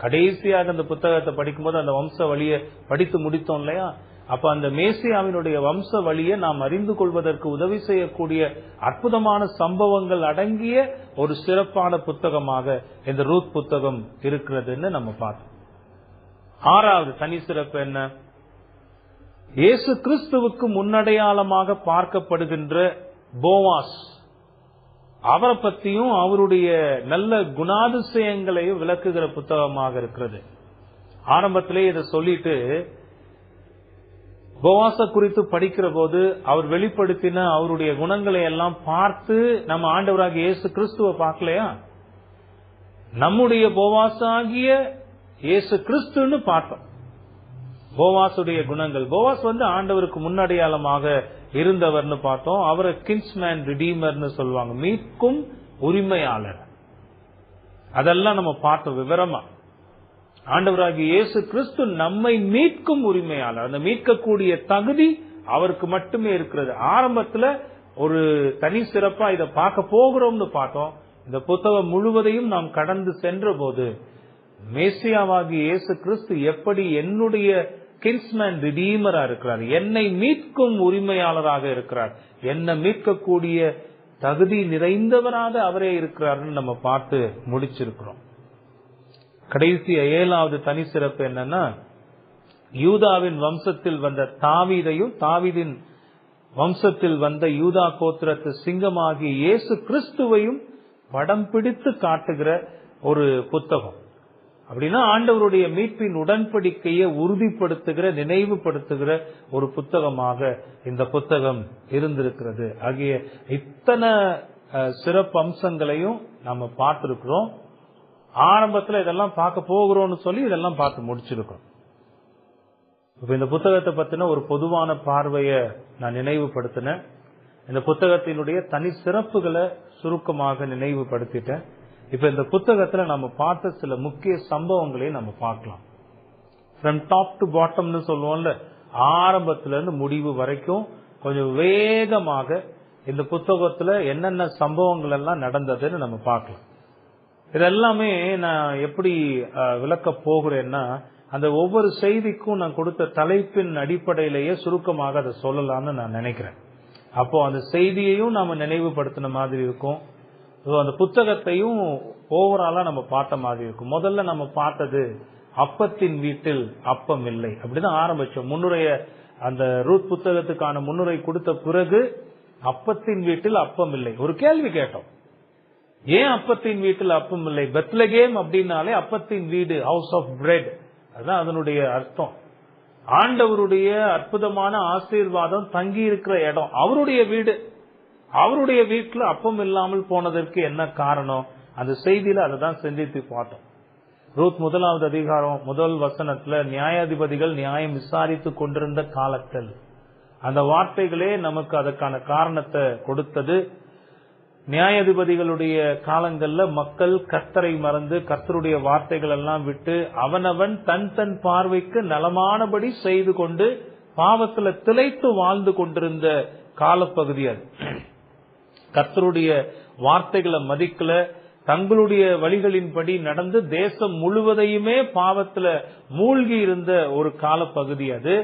கடைசியாக அந்த புத்தகத்தை படிக்கும்போது அந்த வம்ச வழியை படித்து முடித்தோம் இல்லையா? அப்ப அந்த மேசியாவினுடைய வம்ச வழியை நாம் அறிந்து கொள்வதற்கு உதவி செய்யக்கூடிய அற்புதமான சம்பவங்கள் அடங்கிய ஒரு சிறப்பான புத்தகமாக இந்த ரூத் புத்தகம் இருக்கிறதுன்னு நம்ம பார்த்தோம். 6வது தனி சிறப்பு என்ன? இயேசு கிறிஸ்துவுக்கு முன்னடையாளமாக பார்க்கப்படுகின்ற போவாஸ், அவரை பத்தியும் அவருடைய நல்ல குணாதிசயங்களையும் விளக்குகிற புத்தகமாக இருக்கிறது. ஆரம்பத்திலே இதை சொல்லிட்டு போவாச குறித்து படிக்கிற போது அவர் வெளிப்படுத்தின அவருடைய குணங்களை எல்லாம் பார்த்து நம்ம ஆண்டவராகிய இயேசு கிறிஸ்துவை பார்க்கலையா? நம்முடைய போவாசாகிய இயேசு கிறிஸ்துன்னு பார்த்தோம். போவாசுடைய குணங்கள். போவாஸ் ஆண்டவருக்கு முன்னடையாளமாக இருந்தவர்னு பார்த்தோம். அவரை கின்ஸ்மேன் ரிடீமர்னு சொல்லுவாங்க, மீட்கும் உரிமையாளர். அதெல்லாம் நம்ம பார்த்தோம் விவரமா. ஆண்டவராகிய இயேசு கிறிஸ்து நம்மை மீட்கும் உரிமையாளர். அந்த மீட்கக்கூடிய தகுதி அவருக்கு மட்டுமே இருக்கிறது. ஆரம்பத்துல ஒரு தனி சிறப்பா இதை பார்க்க போகிறோம்னு பார்த்தோம். இந்த புத்தகம் முழுவதையும் நாம் கடந்து சென்ற போது மேசியாவாகிய இயேசு கிறிஸ்து எப்படி என்னுடைய கின்ஸ்மேன் ரிடீமரா இருக்கிறார், என்னை மீட்கும் உரிமையாளராக இருக்கிறார், என்னை மீட்கக்கூடிய தகுதி நிறைந்தவராக அவரே இருக்கிறார்னு நம்ம பார்த்து முடிச்சிருக்கிறோம். கடைசி 7வது தனி சிறப்பு என்னன்னா, யூதாவின் வம்சத்தில் வந்த தாவீதையும் தாவீதின் வம்சத்தில் வந்த யூதா கோத்திரத்து சிங்கமாகிய இயேசு கிறிஸ்துவையும் படம் பிடித்து காட்டுகிற ஒரு புத்தகம். அப்படின்னா ஆண்டவருடைய மீட்பின் உடன்படிக்கையை உறுதிப்படுத்துகிற, நினைவுபடுத்துகிற ஒரு புத்தகமாக இந்த புத்தகம் இருந்திருக்கிறது. ஆகிய இத்தனை சிறப்பு அம்சங்களையும் நம்ம பார்த்திருக்கிறோம். ஆரம்பத்துல இதெல்லாம் பார்க்க போகிறோம்னு சொல்லி இதெல்லாம் பார்த்து முடிச்சிருக்கோம். இப்ப இந்த புத்தகத்தை பத்தின ஒரு பொதுவான பார்வையை நான் நினைவுபடுத்தினேன். இந்த புத்தகத்தினுடைய தனி சிறப்புகளை சுருக்கமாக நினைவுபடுத்திட்டேன். இப்ப இந்த புத்தகத்துல நம்ம பார்த்த சில முக்கிய சம்பவங்களையும் நம்ம பார்க்கலாம். ஃப்ரம் டாப் டு பாட்டம்னு சொல்லுவோம்ல, ஆரம்பத்துல இருந்து முடிவு வரைக்கும் கொஞ்சம் வேகமாக இந்த புத்தகத்துல என்னென்ன சம்பவங்கள் எல்லாம் நடந்ததுன்னு நம்ம பார்க்கலாம். இதெல்லாமே நான் எப்படி விளக்க போகிறேன்னா, அந்த ஒவ்வொரு செய்திக்கும் நான் கொடுத்த தலைப்பின் அடிப்படையிலேயே சுருக்கமாக அதை சொல்லலாம்னு நான் நினைக்கிறேன். அப்போ அந்த செய்தியையும் நாம நினைவுபடுத்தின மாதிரி இருக்கும், அந்த புத்தகத்தையும் ஓவராலா நம்ம பார்த்த மாதிரி இருக்கும். முதல்ல நம்ம பார்த்தது அப்பத்தின் வீட்டில் அப்பம் இல்லை, அப்படிதான் ஆரம்பிச்சோம். முன்னுரைய அந்த ரூத் புத்தகத்துக்கான முன்னுரை கொடுத்த பிறகு அப்பத்தின் வீட்டில் அப்பம் இல்லை. ஒரு கேள்வி கேட்டோம், ஏன் அப்பத்தின் வீட்டில் அப்பம் இல்லை? பெத்லகேம் அப்படின்னாலே அப்பத்தின் வீடு, ஹவுஸ் ஆஃப் பிரெட், அதுதான் அதனுடைய அர்த்தம். ஆண்டவருடைய அற்புதமான ஆசீர்வாதம் தங்கி இருக்கிற இடம், அவருடைய வீடு. அவருடைய வீட்டுல அப்பம் இல்லாமல் போனதற்கு என்ன காரணம்? அந்த செய்தியில அதை தான் சிந்தித்து பார்த்தோம். ரூத் 1வது அதிகாரம் 1 வசனத்துல நியாயாதிபதிகள் நியாயம் விசாரித்து கொண்டிருந்த காலத்தில், அந்த வார்த்தைகளே நமக்கு அதற்கான காரணத்தை கொடுத்தது. நியாயாதிபதிகளுடைய காலங்கள்ல மக்கள் கர்த்தரை மறந்து கர்த்தருடைய வார்த்தைகள் எல்லாம் விட்டு அவனவன் தன் தன் பார்வைக்கு நலமானபடி செய்து கொண்டு பாவத்துல திளைத்து வாழ்ந்து கொண்டிருந்த காலப்பகுதி அது. கர்த்தருடைய வார்த்தைகளை மதிக்கல, தங்களுடைய வழிகளின்படி நடந்து தேசம் முழுவதையுமே பாவத்துல மூழ்கி இருந்த ஒரு காலப்பகுதி அது.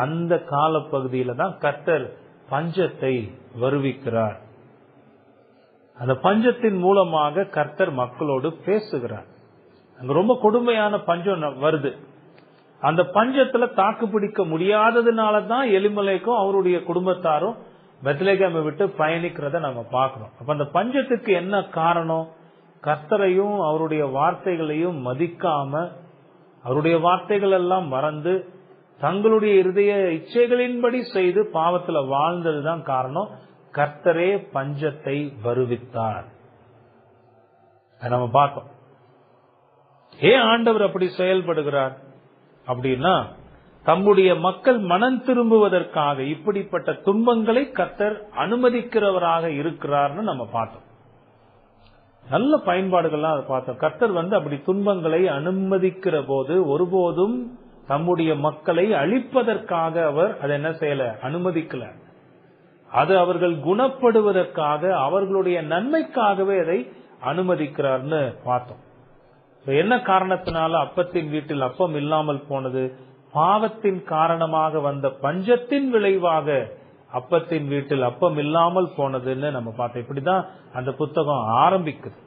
அந்த காலப்பகுதியில தான் கர்த்தர் பஞ்சத்தை வருவிக்கிறார். அந்த பஞ்சத்தின் மூலமாக கர்த்தர் மக்களோடு பேசுகிறார். அங்க ரொம்ப கொடுமையான பஞ்சம் வருது. அந்த பஞ்சத்துல தாக்கு பிடிக்க முடியாததுனாலதான் எலிமலேக்கும் அவருடைய குடும்பத்தாரும் பெத்லகேமை விட்டு பயணிக்கிறத நம்ம பார்க்கிறோம். அப்ப அந்த பஞ்சத்துக்கு என்ன காரணம்? கர்த்தரையும் அவருடைய வார்த்தைகளையும் மதிக்காம, அவருடைய வார்த்தைகள் எல்லாம் மறந்து தங்களுடைய இருதய இச்சைகளின்படி செய்து பாவத்துல வாழ்ந்ததுதான் காரணம். கர்த்தரே பஞ்சத்தை வருவித்தார். நம்ம பார்த்தோம். ஏன் ஆண்டவர் அப்படி செயல்படுகிறார் அப்படின்னா, தம்முடைய மக்கள் மனம் திரும்புவதற்காக இப்படிப்பட்ட துன்பங்களை கர்த்தர் அனுமதிக்கிறவராக இருக்கிறார்னு நம்ம பார்த்தோம். நல்ல பயன்பாடுகள்லாம் அதை பார்த்தோம். கர்த்தர் அப்படி துன்பங்களை அனுமதிக்கிற போது ஒருபோதும் தம்முடைய மக்களை அழிப்பதற்காக அவர் அதை என்ன செய்யல, அனுமதிக்கல. அது அவர்கள் குணப்படுவதற்காக, அவர்களுடைய நன்மைக்காகவே அதை அனுமதிக்கிறார்னு பார்த்தோம். என்ன காரணத்தினால அப்பத்தின் வீட்டில் அப்பம் இல்லாமல் போனது? பாவத்தின் காரணமாக வந்த பஞ்சத்தின் விளைவாக அப்பத்தின் வீட்டில் அப்பம் இல்லாமல் போனதுன்னு நம்ம பார்த்தோம். இப்படிதான் அந்த புத்தகம் ஆரம்பிக்குது.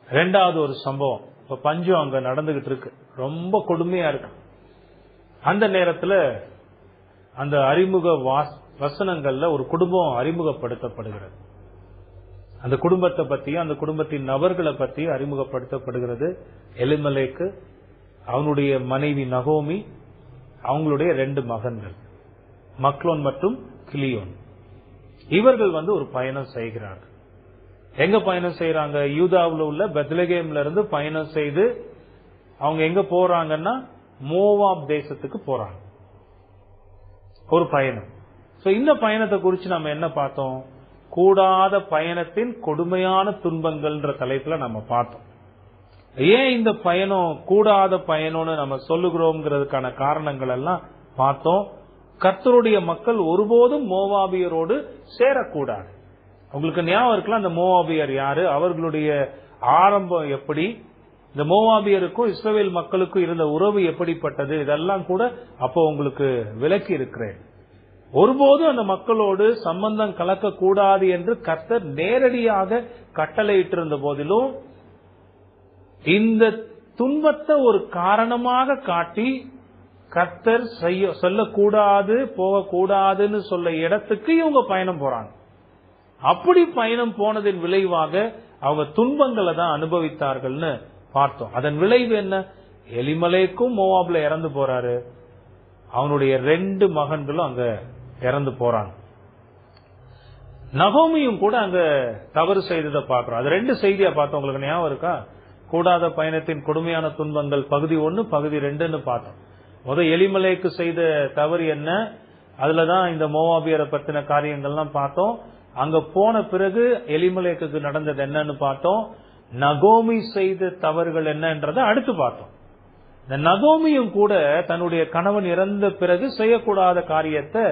2வது ஒரு சம்பவம், இப்ப பஞ்சம் அங்க நடந்துகிட்டு இருக்கு, ரொம்ப கொடுமையா இருக்கு. அந்த நேரத்துல அந்த அறிமுக வசனங்கள்ல ஒரு குடும்பம் அறிமுகப்படுத்தப்படுகிறது. அந்த குடும்பத்தை பத்தியும் அந்த குடும்பத்தின் நபர்களை பத்தியும் அறிமுகப்படுத்தப்படுகிறது. எலிமலேக்கு, அவனுடைய மனைவி நகோமி, அவங்களுடைய 2 மகன்கள் மக்லோன் மற்றும் கிலியோன். இவர்கள் ஒரு பயணம் செய்கிறார்கள். எங்க பயணம் செய்யறாங்க? யூதாவில் உள்ள பெத்லகேம்ல இருந்து பயணம் செய்து அவங்க எங்க போறாங்கன்னா மோவாப் தேசத்துக்கு போறாங்க. ஒரு பயணம். இந்த பயணத்தை குறிச்சு நம்ம என்ன பார்த்தோம்? கூடாத பயணத்தின் கொடுமையான துன்பங்கள்ன்ற தலைப்புல நம்ம பார்த்தோம். ஏன் இந்த பயணம் கூடாத பயணம்னு நம்ம சொல்லுகிறோம்ங்கிறதுக்கான காரணங்கள் எல்லாம் பார்த்தோம். கர்த்தருடைய மக்கள் ஒருபோதும் மோவாபியரோடு சேரக்கூடாது. உங்களுக்கு ஞாபகம் இருக்கலாம், அந்த மோவாபியர் யாரு, அவர்களுடைய ஆரம்பம் எப்படி, இந்த மோவாபியருக்கும் இஸ்ரவேல் மக்களுக்கும் இருந்த உறவு எப்படிப்பட்டது, இதெல்லாம் கூட அப்போ உங்களுக்கு விளக்கி இருக்கிறேன். ஒருபோதும் அந்த மக்களோடு சம்பந்தம் கலக்க கூடாது என்று கர்த்தர் நேரடியாக கட்டளையிட்டிருந்த போதிலும் இந்த துன்பத்தை ஒரு காரணமாக காட்டி கர்த்தர் சொல்லக்கூடாது, போகக்கூடாதுன்னு சொல்ல இடத்துக்கு இவங்க பயணம் போறாங்க. அப்படி பயணம் போனதின் விளைவாக அவங்க துன்பங்களை தான் அனுபவித்தார்கள்னு பார்த்தோம். அதன் விளைவு என்ன? எலிமலேக்கும் மோவாப்ல இறந்து போறாரு. அவனுடைய 2 மகன்களும் அங்க இறந்து போறாங்க. நகோமியும் கூட அங்க தவறு செய்ததை பார்க்கிறோம். அது 2 செய்தியா பார்த்தோம். உங்களுக்கு ஞாபகம் இருக்கா? கூடாத பயணத்தின் கொடுமையான துன்பங்கள் பகுதி 1 பகுதி 2ன்னு பார்த்தோம். எலிமலேக்கு செய்த தவறு என்ன, அதுலதான் இந்த மோவாபியரை பத்தின காரியங்கள்லாம் பார்த்தோம். அங்க போன பிறகு எலிமலேக்கு நடந்தது என்னன்னு பார்த்தோம். நகோமி செய்த தவறுகள் என்னன்றதை அடுத்து பார்த்தோம். இந்த நகோமியும் கூட தன்னுடைய கணவன் இறந்த பிறகு செய்யக்கூடாத காரியத்தை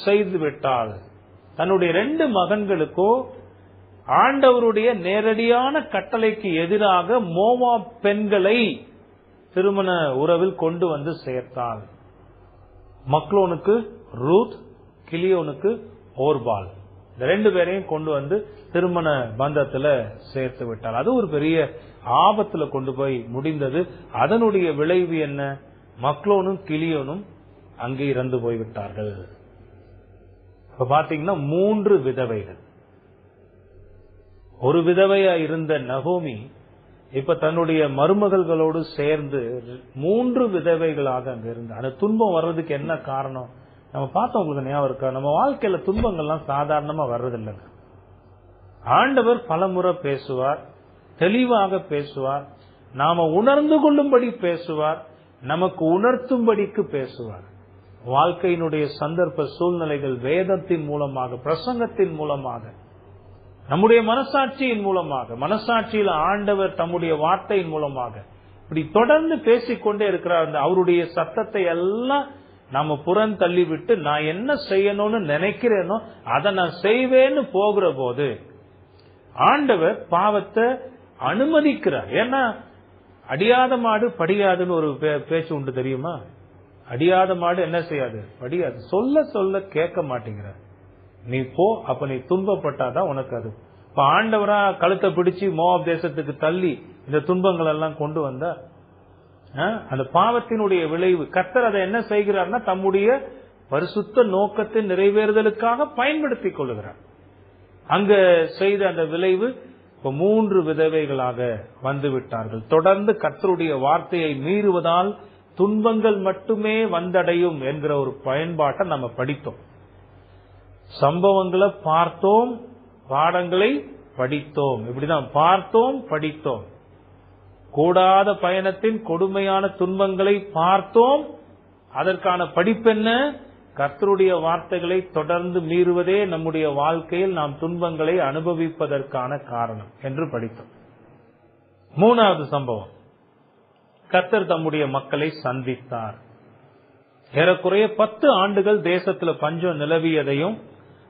செய்து விட்டாள். தன்னுடைய 2 மகன்களுக்கோ ஆண்டவருடைய நேரடியான கட்டளைக்கு எதிராக மோவாப் பெண்களை திருமண உறவில் கொண்டு வந்து சேர்த்தாள். மக்லோனுக்கு ரூத், கிலியோனுக்கு ஓர்பால், இந்த 2 பேரையும் கொண்டு வந்து திருமண பந்தத்துல சேர்த்து விட்டாள். அது ஒரு பெரிய ஆபத்துல கொண்டு போய் முடிந்தது. அதனுடைய விளைவு என்ன? மக்லோனும் கிலியோனும் அங்கே இறந்து போய்விட்டார்கள். இப்ப பாத்தீங்கன்னா 3 விதவைகள். ஒரு விதவையா இருந்த நகோமி இப்ப தன்னுடைய மருமகள்களோடு சேர்ந்து 3 விதவைகளாக அங்க இருந்த. அந்த துன்பம் வர்றதுக்கு என்ன காரணம் நம்ம பார்த்தோம். உங்களுக்கு ஞாபகம் இருக்கா? நம்ம வாழ்க்கையில துன்பங்கள்லாம் சாதாரணமா வர்றதில்லைங்க. ஆண்டவர் பலமுறை பேசுவார், தெளிவாக பேசுவார், நாம உணர்ந்து கொள்ளும்படி பேசுவார், நமக்கு உணர்த்தும்படிக்கு பேசுவார். வாழ்க்கையினுடைய சந்தர்ப்ப சூழ்நிலைகள் வேதத்தின் மூலமாக, பிரசங்கத்தின் மூலமாக, நம்முடைய மனசாட்சியின் மூலமாக, மனசாட்சியில் ஆண்டவர் தம்முடைய வார்த்தையின் மூலமாக இப்படி தொடர்ந்து பேசிக்கொண்டே இருக்கிறார். அந்த அவருடைய சத்தத்தை எல்லாம் நாம புறம் தள்ளிவிட்டு நான் என்ன செய்யணும்னு நினைக்கிறேனோ அதை நான் செய்வேன்னு போகிற போது ஆண்டவர் பாவத்தை அனுமதிக்கிறார். ஏன்னா அடியாத மாடு படியாதுன்னு ஒரு பேச்சு உண்டு, தெரியுமா? அடியாத மாடு என்ன செய்யாது? படியாது. சொல்ல சொல்ல கேட்க மாட்டேங்கிறார். நீ போ, அப்ப நீ துன்பப்பட்டாதான் உனக்கு அது. இப்ப ஆண்டவரா கழுத்தை பிடிச்சு மோவாப் தேசத்துக்கு தள்ளி இந்த துன்பங்கள் எல்லாம் கொண்டு வந்த அந்த பாவத்தினுடைய விளைவு. கர்த்தர் அதை என்ன செய்கிறார்னா தம்முடைய பரிசுத்த நோக்கத்தை நிறைவேறுதலுக்காக பயன்படுத்திக் கொள்ளுகிறார். அங்க செய்த அந்த விளைவு இப்ப 3 விதவைகளாக வந்து விட்டார்கள். தொடர்ந்து கர்த்தருடைய வார்த்தையை மீறுவதால் துன்பங்கள் மட்டுமே வந்தடையும் என்கிற ஒரு பயன்பாட்டை நம்ம படித்தோம். சம்பவங்களை பார்த்தோம், பாடங்களை படித்தோம். இப்படிதான் பார்த்தோம், படித்தோம். கூடாத பயணத்தின் கொடுமையான துன்பங்களை பார்த்தோம். அதற்கான படிப்பென்ன? கர்த்தருடைய வார்த்தைகளை தொடர்ந்து மீறுவதே நம்முடைய வாழ்க்கையில் நாம் துன்பங்களை அனுபவிப்பதற்கான காரணம் என்று படித்தோம். 3வது சம்பவம், கர்த்தர் தம்முடைய மக்களை சந்தித்தார். ஏறக்குறைய 10 ஆண்டுகள் தேசத்துல பஞ்சம் நிலவியதையும்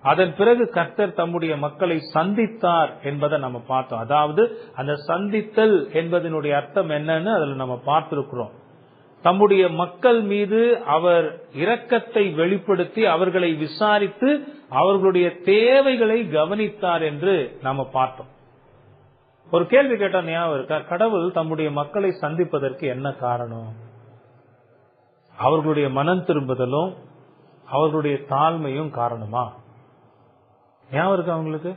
அதன் பிறகு கர்த்தர் தம்முடைய மக்களை சந்தித்தார் என்பதை நம்ம பார்த்தோம். அதாவது அந்த சந்தித்தல் என்பதனுடைய அர்த்தம் என்னன்னு அதுல நம்ம பார்த்திருக்கிறோம். தம்முடைய மக்கள் மீது அவர் இரக்கத்தை வெளிப்படுத்தி அவர்களை விசாரித்து அவர்களுடைய தேவைகளை கவனித்தார் என்று நாம பார்த்தோம். ஒரு கேள்வி கேட்டா ஞாபகம் இருக்கா? கடவுள் தம்முடைய மக்களை சந்திப்பதற்கு என்ன காரணம்? அவர்களுடைய மனம் திரும்புதலும் அவர்களுடைய தாழ்மையும் காரணமா? ஞாபகம் இருக்கா அவங்களுக்கு?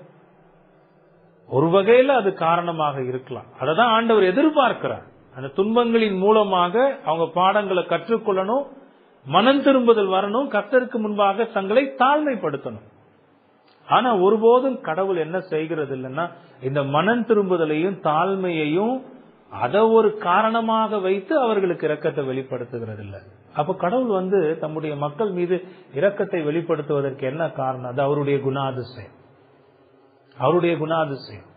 ஒரு வகையில அது காரணமாக இருக்கலாம். அததான் ஆண்டவர் எதிர்பார்க்கிறார். அந்த துன்பங்களின் மூலமாக அவங்க பாடங்களை கற்றுக்கொள்ளணும், மனம் திரும்புதல் வரணும், கர்த்தருக்கு முன்பாக தங்களை தாழ்மைப்படுத்தணும். ஆனா ஒருபோதும் கடவுள் என்ன செய்கிறது இல்லைன்னா இந்த மனம் திரும்புதலையும் தாழ்மையையும் அதை ஒரு காரணமாக வைத்து அவர்களுக்கு இரக்கத்தை வெளிப்படுத்துகிறது இல்ல. அப்ப கடவுள் தம்முடைய மக்கள் மீது இரக்கத்தை வெளிப்படுத்துவதற்கு என்ன காரணம்? அது அவருடைய குணாதிசயம். அவருடைய குணாதிசயம்,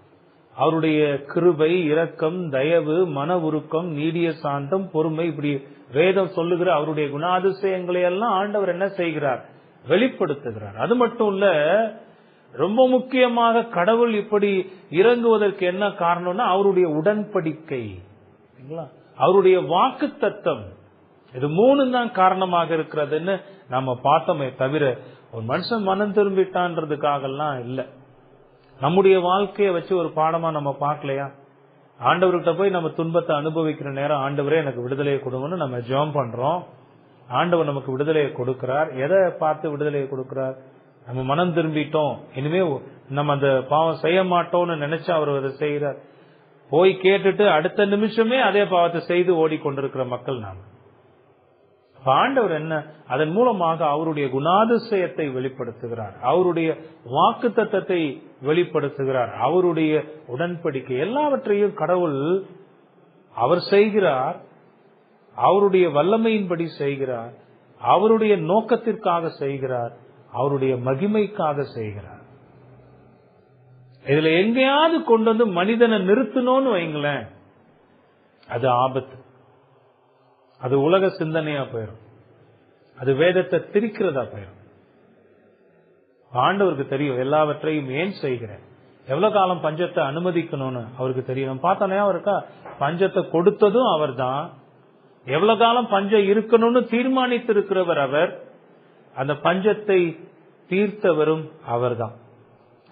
அவருடைய கிருபை, இரக்கம், தயவு, மன உருக்கம், நீடிய சாந்தம், பொறுமை, இப்படி வேதம் சொல்லுகிற அவருடைய குணாதிசயங்களை எல்லாம் ஆண்டவர் என்ன செய்கிறார்? வெளிப்படுத்துகிறார். அது மட்டும் இல்ல, ரொம்ப முக்கியமாக கடவுள் இப்படி இறங்குவதற்கு என்ன காரணம்னா அவருடைய உடன்படிக்கை, அவருடைய வாக்குத்தத்தம். இது 3 தான் காரணமாக இருக்கிறதுன்னு நம்ம பார்த்தோமே தவிர ஒரு மனுஷன் மனம் திரும்பிட்டான்றதுக்காக எல்லாம் இல்ல. நம்முடைய வாழ்க்கையை வச்சு ஒரு பாடமா நம்ம பார்க்கலையா? ஆண்டவர்கிட்ட போய் நம்ம துன்பத்தை அனுபவிக்கிற நேரம், ஆண்டவரே எனக்கு விடுதலையை கொடுங்கன்னு நம்ம ஜெபம் பண்றோம். ஆண்டவர் நமக்கு விடுதலையை கொடுக்கிறார். எதை பார்த்து விடுதலையை கொடுக்கிறார்? நம்ம மனம் திரும்பிட்டோம், இனிமே நம்ம அந்த பாவம் செய்ய மாட்டோம்னு நினைச்சு அவர் அதை செய்யறார். போய் கேட்டுட்டு அடுத்த நிமிஷமே அதே பாவத்தை செய்து ஓடிக்கொண்டிருக்கிற மக்கள் நாம. ஆண்டவர் என்ன? அதன் மூலமாக அவருடைய குணாதிசயத்தை வெளிப்படுத்துகிறார், அவருடைய வாக்குத்தத்தத்தை வெளிப்படுத்துகிறார், அவருடைய உடன்படிக்கை. எல்லாவற்றையும் கடவுள் அவர் செய்கிறார், அவருடைய வல்லமையின்படி செய்கிறார், அவருடைய நோக்கத்திற்காக செய்கிறார், அவருடைய மகிமைக்காக செய்கிறார். இதுல எங்கேயாவது கொண்டு மனிதனை நிறுத்தணும்னு வைங்களேன், அது ஆபத்து. அது உலக சிந்தனையா போயிடும், அது வேதத்தை திரிக்கிறதா போயிடும். ஆண்டவருக்கு தெரியும் எல்லாவற்றையும் ஏன் செய்கிறேன், எவ்வளவு காலம் பஞ்சத்தை அனுமதிக்கணும்னு அவருக்கு தெரியும். பார்த்தோன்னே அவருக்கா பஞ்சத்தை கொடுத்ததும் அவர் தான், எவ்வளவு காலம் பஞ்சம் இருக்கணும்னு தீர்மானித்து இருக்கிறவர் அவர், அந்த பஞ்சத்தை தீர்த்தவரும் அவர்தான்.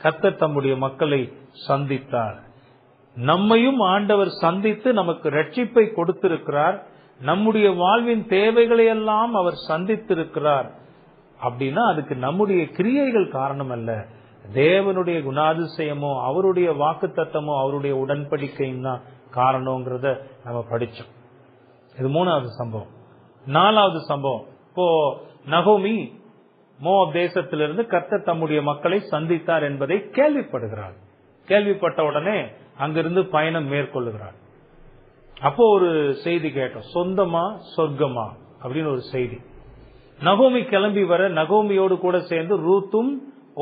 கர்த்தர் தம்முடைய மக்களை சந்தித்தார். நம்மையும் ஆண்டவர் சந்தித்து நமக்கு ரட்சிப்பை கொடுத்திருக்கிறார். நம்முடைய வாழ்வின் தேவைகளை எல்லாம் அவர் சந்தித்திருக்கிறார். அப்படின்னா அதுக்கு நம்முடைய கிரியைகள் காரணம் அல்ல, தேவனுடைய குணாதிசயமோ அவருடைய வாக்குத்தத்தமோ அவருடைய உடன்படிக்கையும் தான் காரணங்கிறத நம்ம படிச்சோம். இது 3வது சம்பவம். 4வது சம்பவம், இப்போ நகோமி மோவாப் தேசத்திலிருந்து கர்த்தர் தம்முடைய மக்களை சந்தித்தார் என்பதை கேள்விப்படுகிறார். கேள்விப்பட்ட உடனே அங்கிருந்து பயணம் மேற்கொள்ளுகிறார். அப்போ ஒரு செய்தி கேட்டோம், சொந்தமா சொர்க்கமா அப்படின்னு ஒரு செய்தி. நகோமி கிளம்பி வர நகோமியோடு கூட சேர்ந்து ரூத்தும்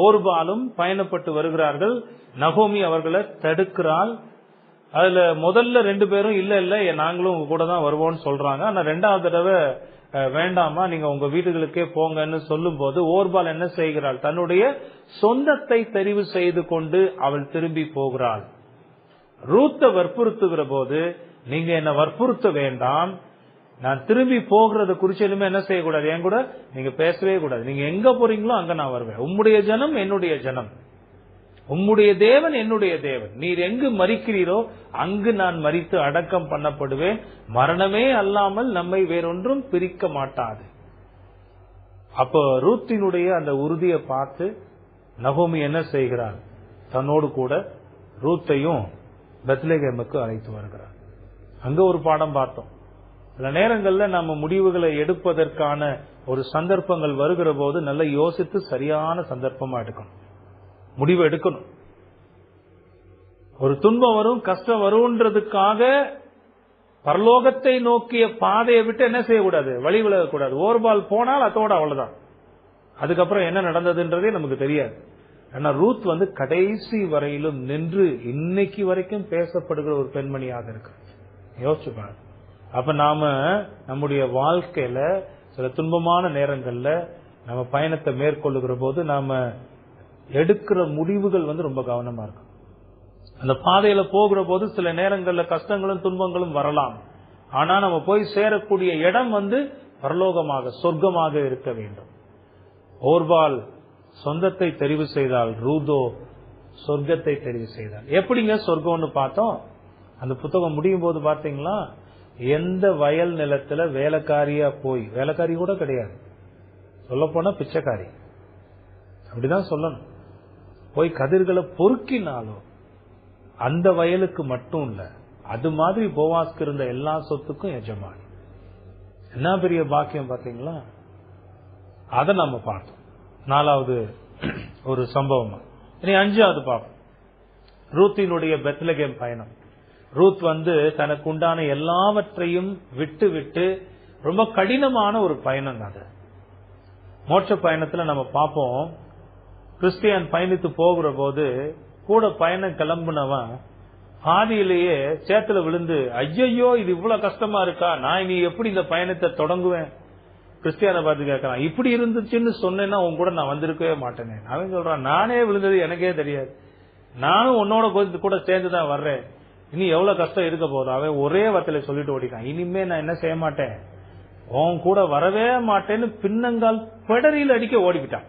ஓர்பாலும் பயணப்பட்டு வருகிறார்கள். நகோமி அவர்களை தடுக்கிறாள். அதுல முதல்ல 2 பேரும் இல்ல இல்ல நாங்களும் உங்க கூட தான் வருவோம்னு சொல்றாங்க. ஆனா 2வது தடவை வேண்டாமா நீங்க உங்க வீடுகளுக்கே போங்கன்னு சொல்லும் போது ஓர்பால் என்ன செய்கிறாள்? தன்னுடைய சொந்தத்தை தெரிவு செய்து கொண்டு அவள் திரும்பி போகிறாள். ரூத்தை வற்புறுத்துகிற போது, நீங்க என்ன வற்புறுத்த வேண்டாம், நான் திரும்பி போகிறத குறிச்சு என்ன செய்யக்கூடாது, என் கூட நீங்க பேசவே கூடாது, நீங்க எங்க போறீங்களோ அங்க நான் வருவேன், உம்முடைய ஜனம் என்னுடைய ஜனம், உம்முடைய தேவன் என்னுடைய தேவன், நீர் எங்கு மரிக்கிறீரோ அங்கு நான் மரித்து அடக்கம் பண்ணப்படுவேன், மரணமே அல்லாமல் நம்மை வேறொன்றும் பிரிக்க மாட்டாது. அப்ப ரூத்தினுடைய அந்த உறுதியை பார்த்து நகோமி என்ன செய்கிறார்? தன்னோடு கூட ரூத்தையும் பெத்லகேமுக்கு அழைத்து வருகிறார். அங்க ஒரு பாடம் பார்த்தோம். சில நேரங்கள்ல நம்ம முடிவுகளை எடுப்பதற்கான ஒரு சந்தர்ப்பங்கள் வருகிற போது நல்லா யோசித்து சரியான சந்தர்ப்பமா எடுக்கணும், முடிவு எடுக்கணும். ஒரு துன்பம் வரும், கஷ்டம் வரும்ன்றதுக்காக பரலோகத்தை நோக்கிய பாதையை விட்டு என்ன செய்யக்கூடாது, வழி விலகக்கூடாது. ஓர்பால் போனால் அதோட அவ்வளவுதான், அதுக்கப்புறம் என்ன நடந்ததுன்றதே நமக்கு தெரியாது. ஆனா ரூத் கடைசி வரையிலும் நின்று இன்னைக்கு வரைக்கும் பேசப்படுகிற ஒரு பெண்மணியாக இருக்கு. யோசிச்சு பாருங்க. அப்ப நாம நம்முடைய வாழ்க்கையில சில துன்பமான நேரங்கள்ல நம்ம பயணத்தை மேற்கொள்ளுகிற போது நாம எடுக்கிற முடிவுகள் ரொம்ப கவனமா இருக்கும். அந்த பாதையில போகிற போது சில நேரங்கள்ல கஷ்டங்களும் துன்பங்களும் வரலாம். ஆனா நம்ம போய் சேரக்கூடிய இடம் பரலோகமாக சொர்க்கமாக இருக்க வேண்டும். ஓர்பால் சொந்தத்தை தெரிவு செய்தால், ரூதோ சொர்க்கத்தை தெரிவு செய்தால். எப்படிங்க சொர்க்கம்னு பார்த்தோம். அந்த புத்தகம் முடியும் போது பார்த்தீங்களா, எந்த வயல் நிலத்துல வேலைக்காரியா போய், வேலைக்காரி கூட கிடையாது, சொல்ல போனா பிச்சைக்காரி, அப்படிதான் சொல்லணும், போய் கதிர்களை பொறுக்கினாலும் அந்த வயலுக்கு மட்டும் இல்ல, அது மாதிரி போவாஸ்க்கு இருந்த எல்லா சொத்துக்கும் எஜமானி. என்ன பெரிய பாக்கியம் பாத்தீங்களா? அதை நம்ம பார்த்தோம். 4வது ஒரு சம்பவம். இனி 5வது பார்ப்போம். ரூத்தினுடைய பெத்லகேம் பயணம். ரூத் தனக்கு உண்டான எல்லாவற்றையும் விட்டு விட்டு ரொம்ப கடினமான ஒரு பயணம். அது மோட்ச பயணத்துல நம்ம பார்ப்போம், கிறிஸ்டியன் பயணித்து போகிற போது கூட பயணம் கிளம்புனவன் பாதியிலேயே சேத்துல விழுந்து, ஐயோ இது இவ்வளவு கஷ்டமா இருக்கா, நான் இனி எப்படி இந்த பயணத்தை தொடங்குவேன்? கிறிஸ்டியான பார்த்து கேட்கறான், இப்படி இருந்துச்சுன்னு சொன்னேன்னா உன் கூட நான் வந்திருக்கவே மாட்டேனே. அவன் சொல்றான், நானே விழுந்தது எனக்கே தெரியாது, நானும் உன்னோட கூட சேர்ந்துதான் வர்றேன், இனி எவ்வளவு கஷ்டம் இருக்க போதும். அவன் ஒரே வார்த்தையில சொல்லிட்டு ஓடிட்டான், இனிமே நான் என்ன செய்ய மாட்டேன், உன் கூட வரவே மாட்டேன்னு பின்னங்கால் பெடரியில் அடிக்க ஓடிவிட்டான்.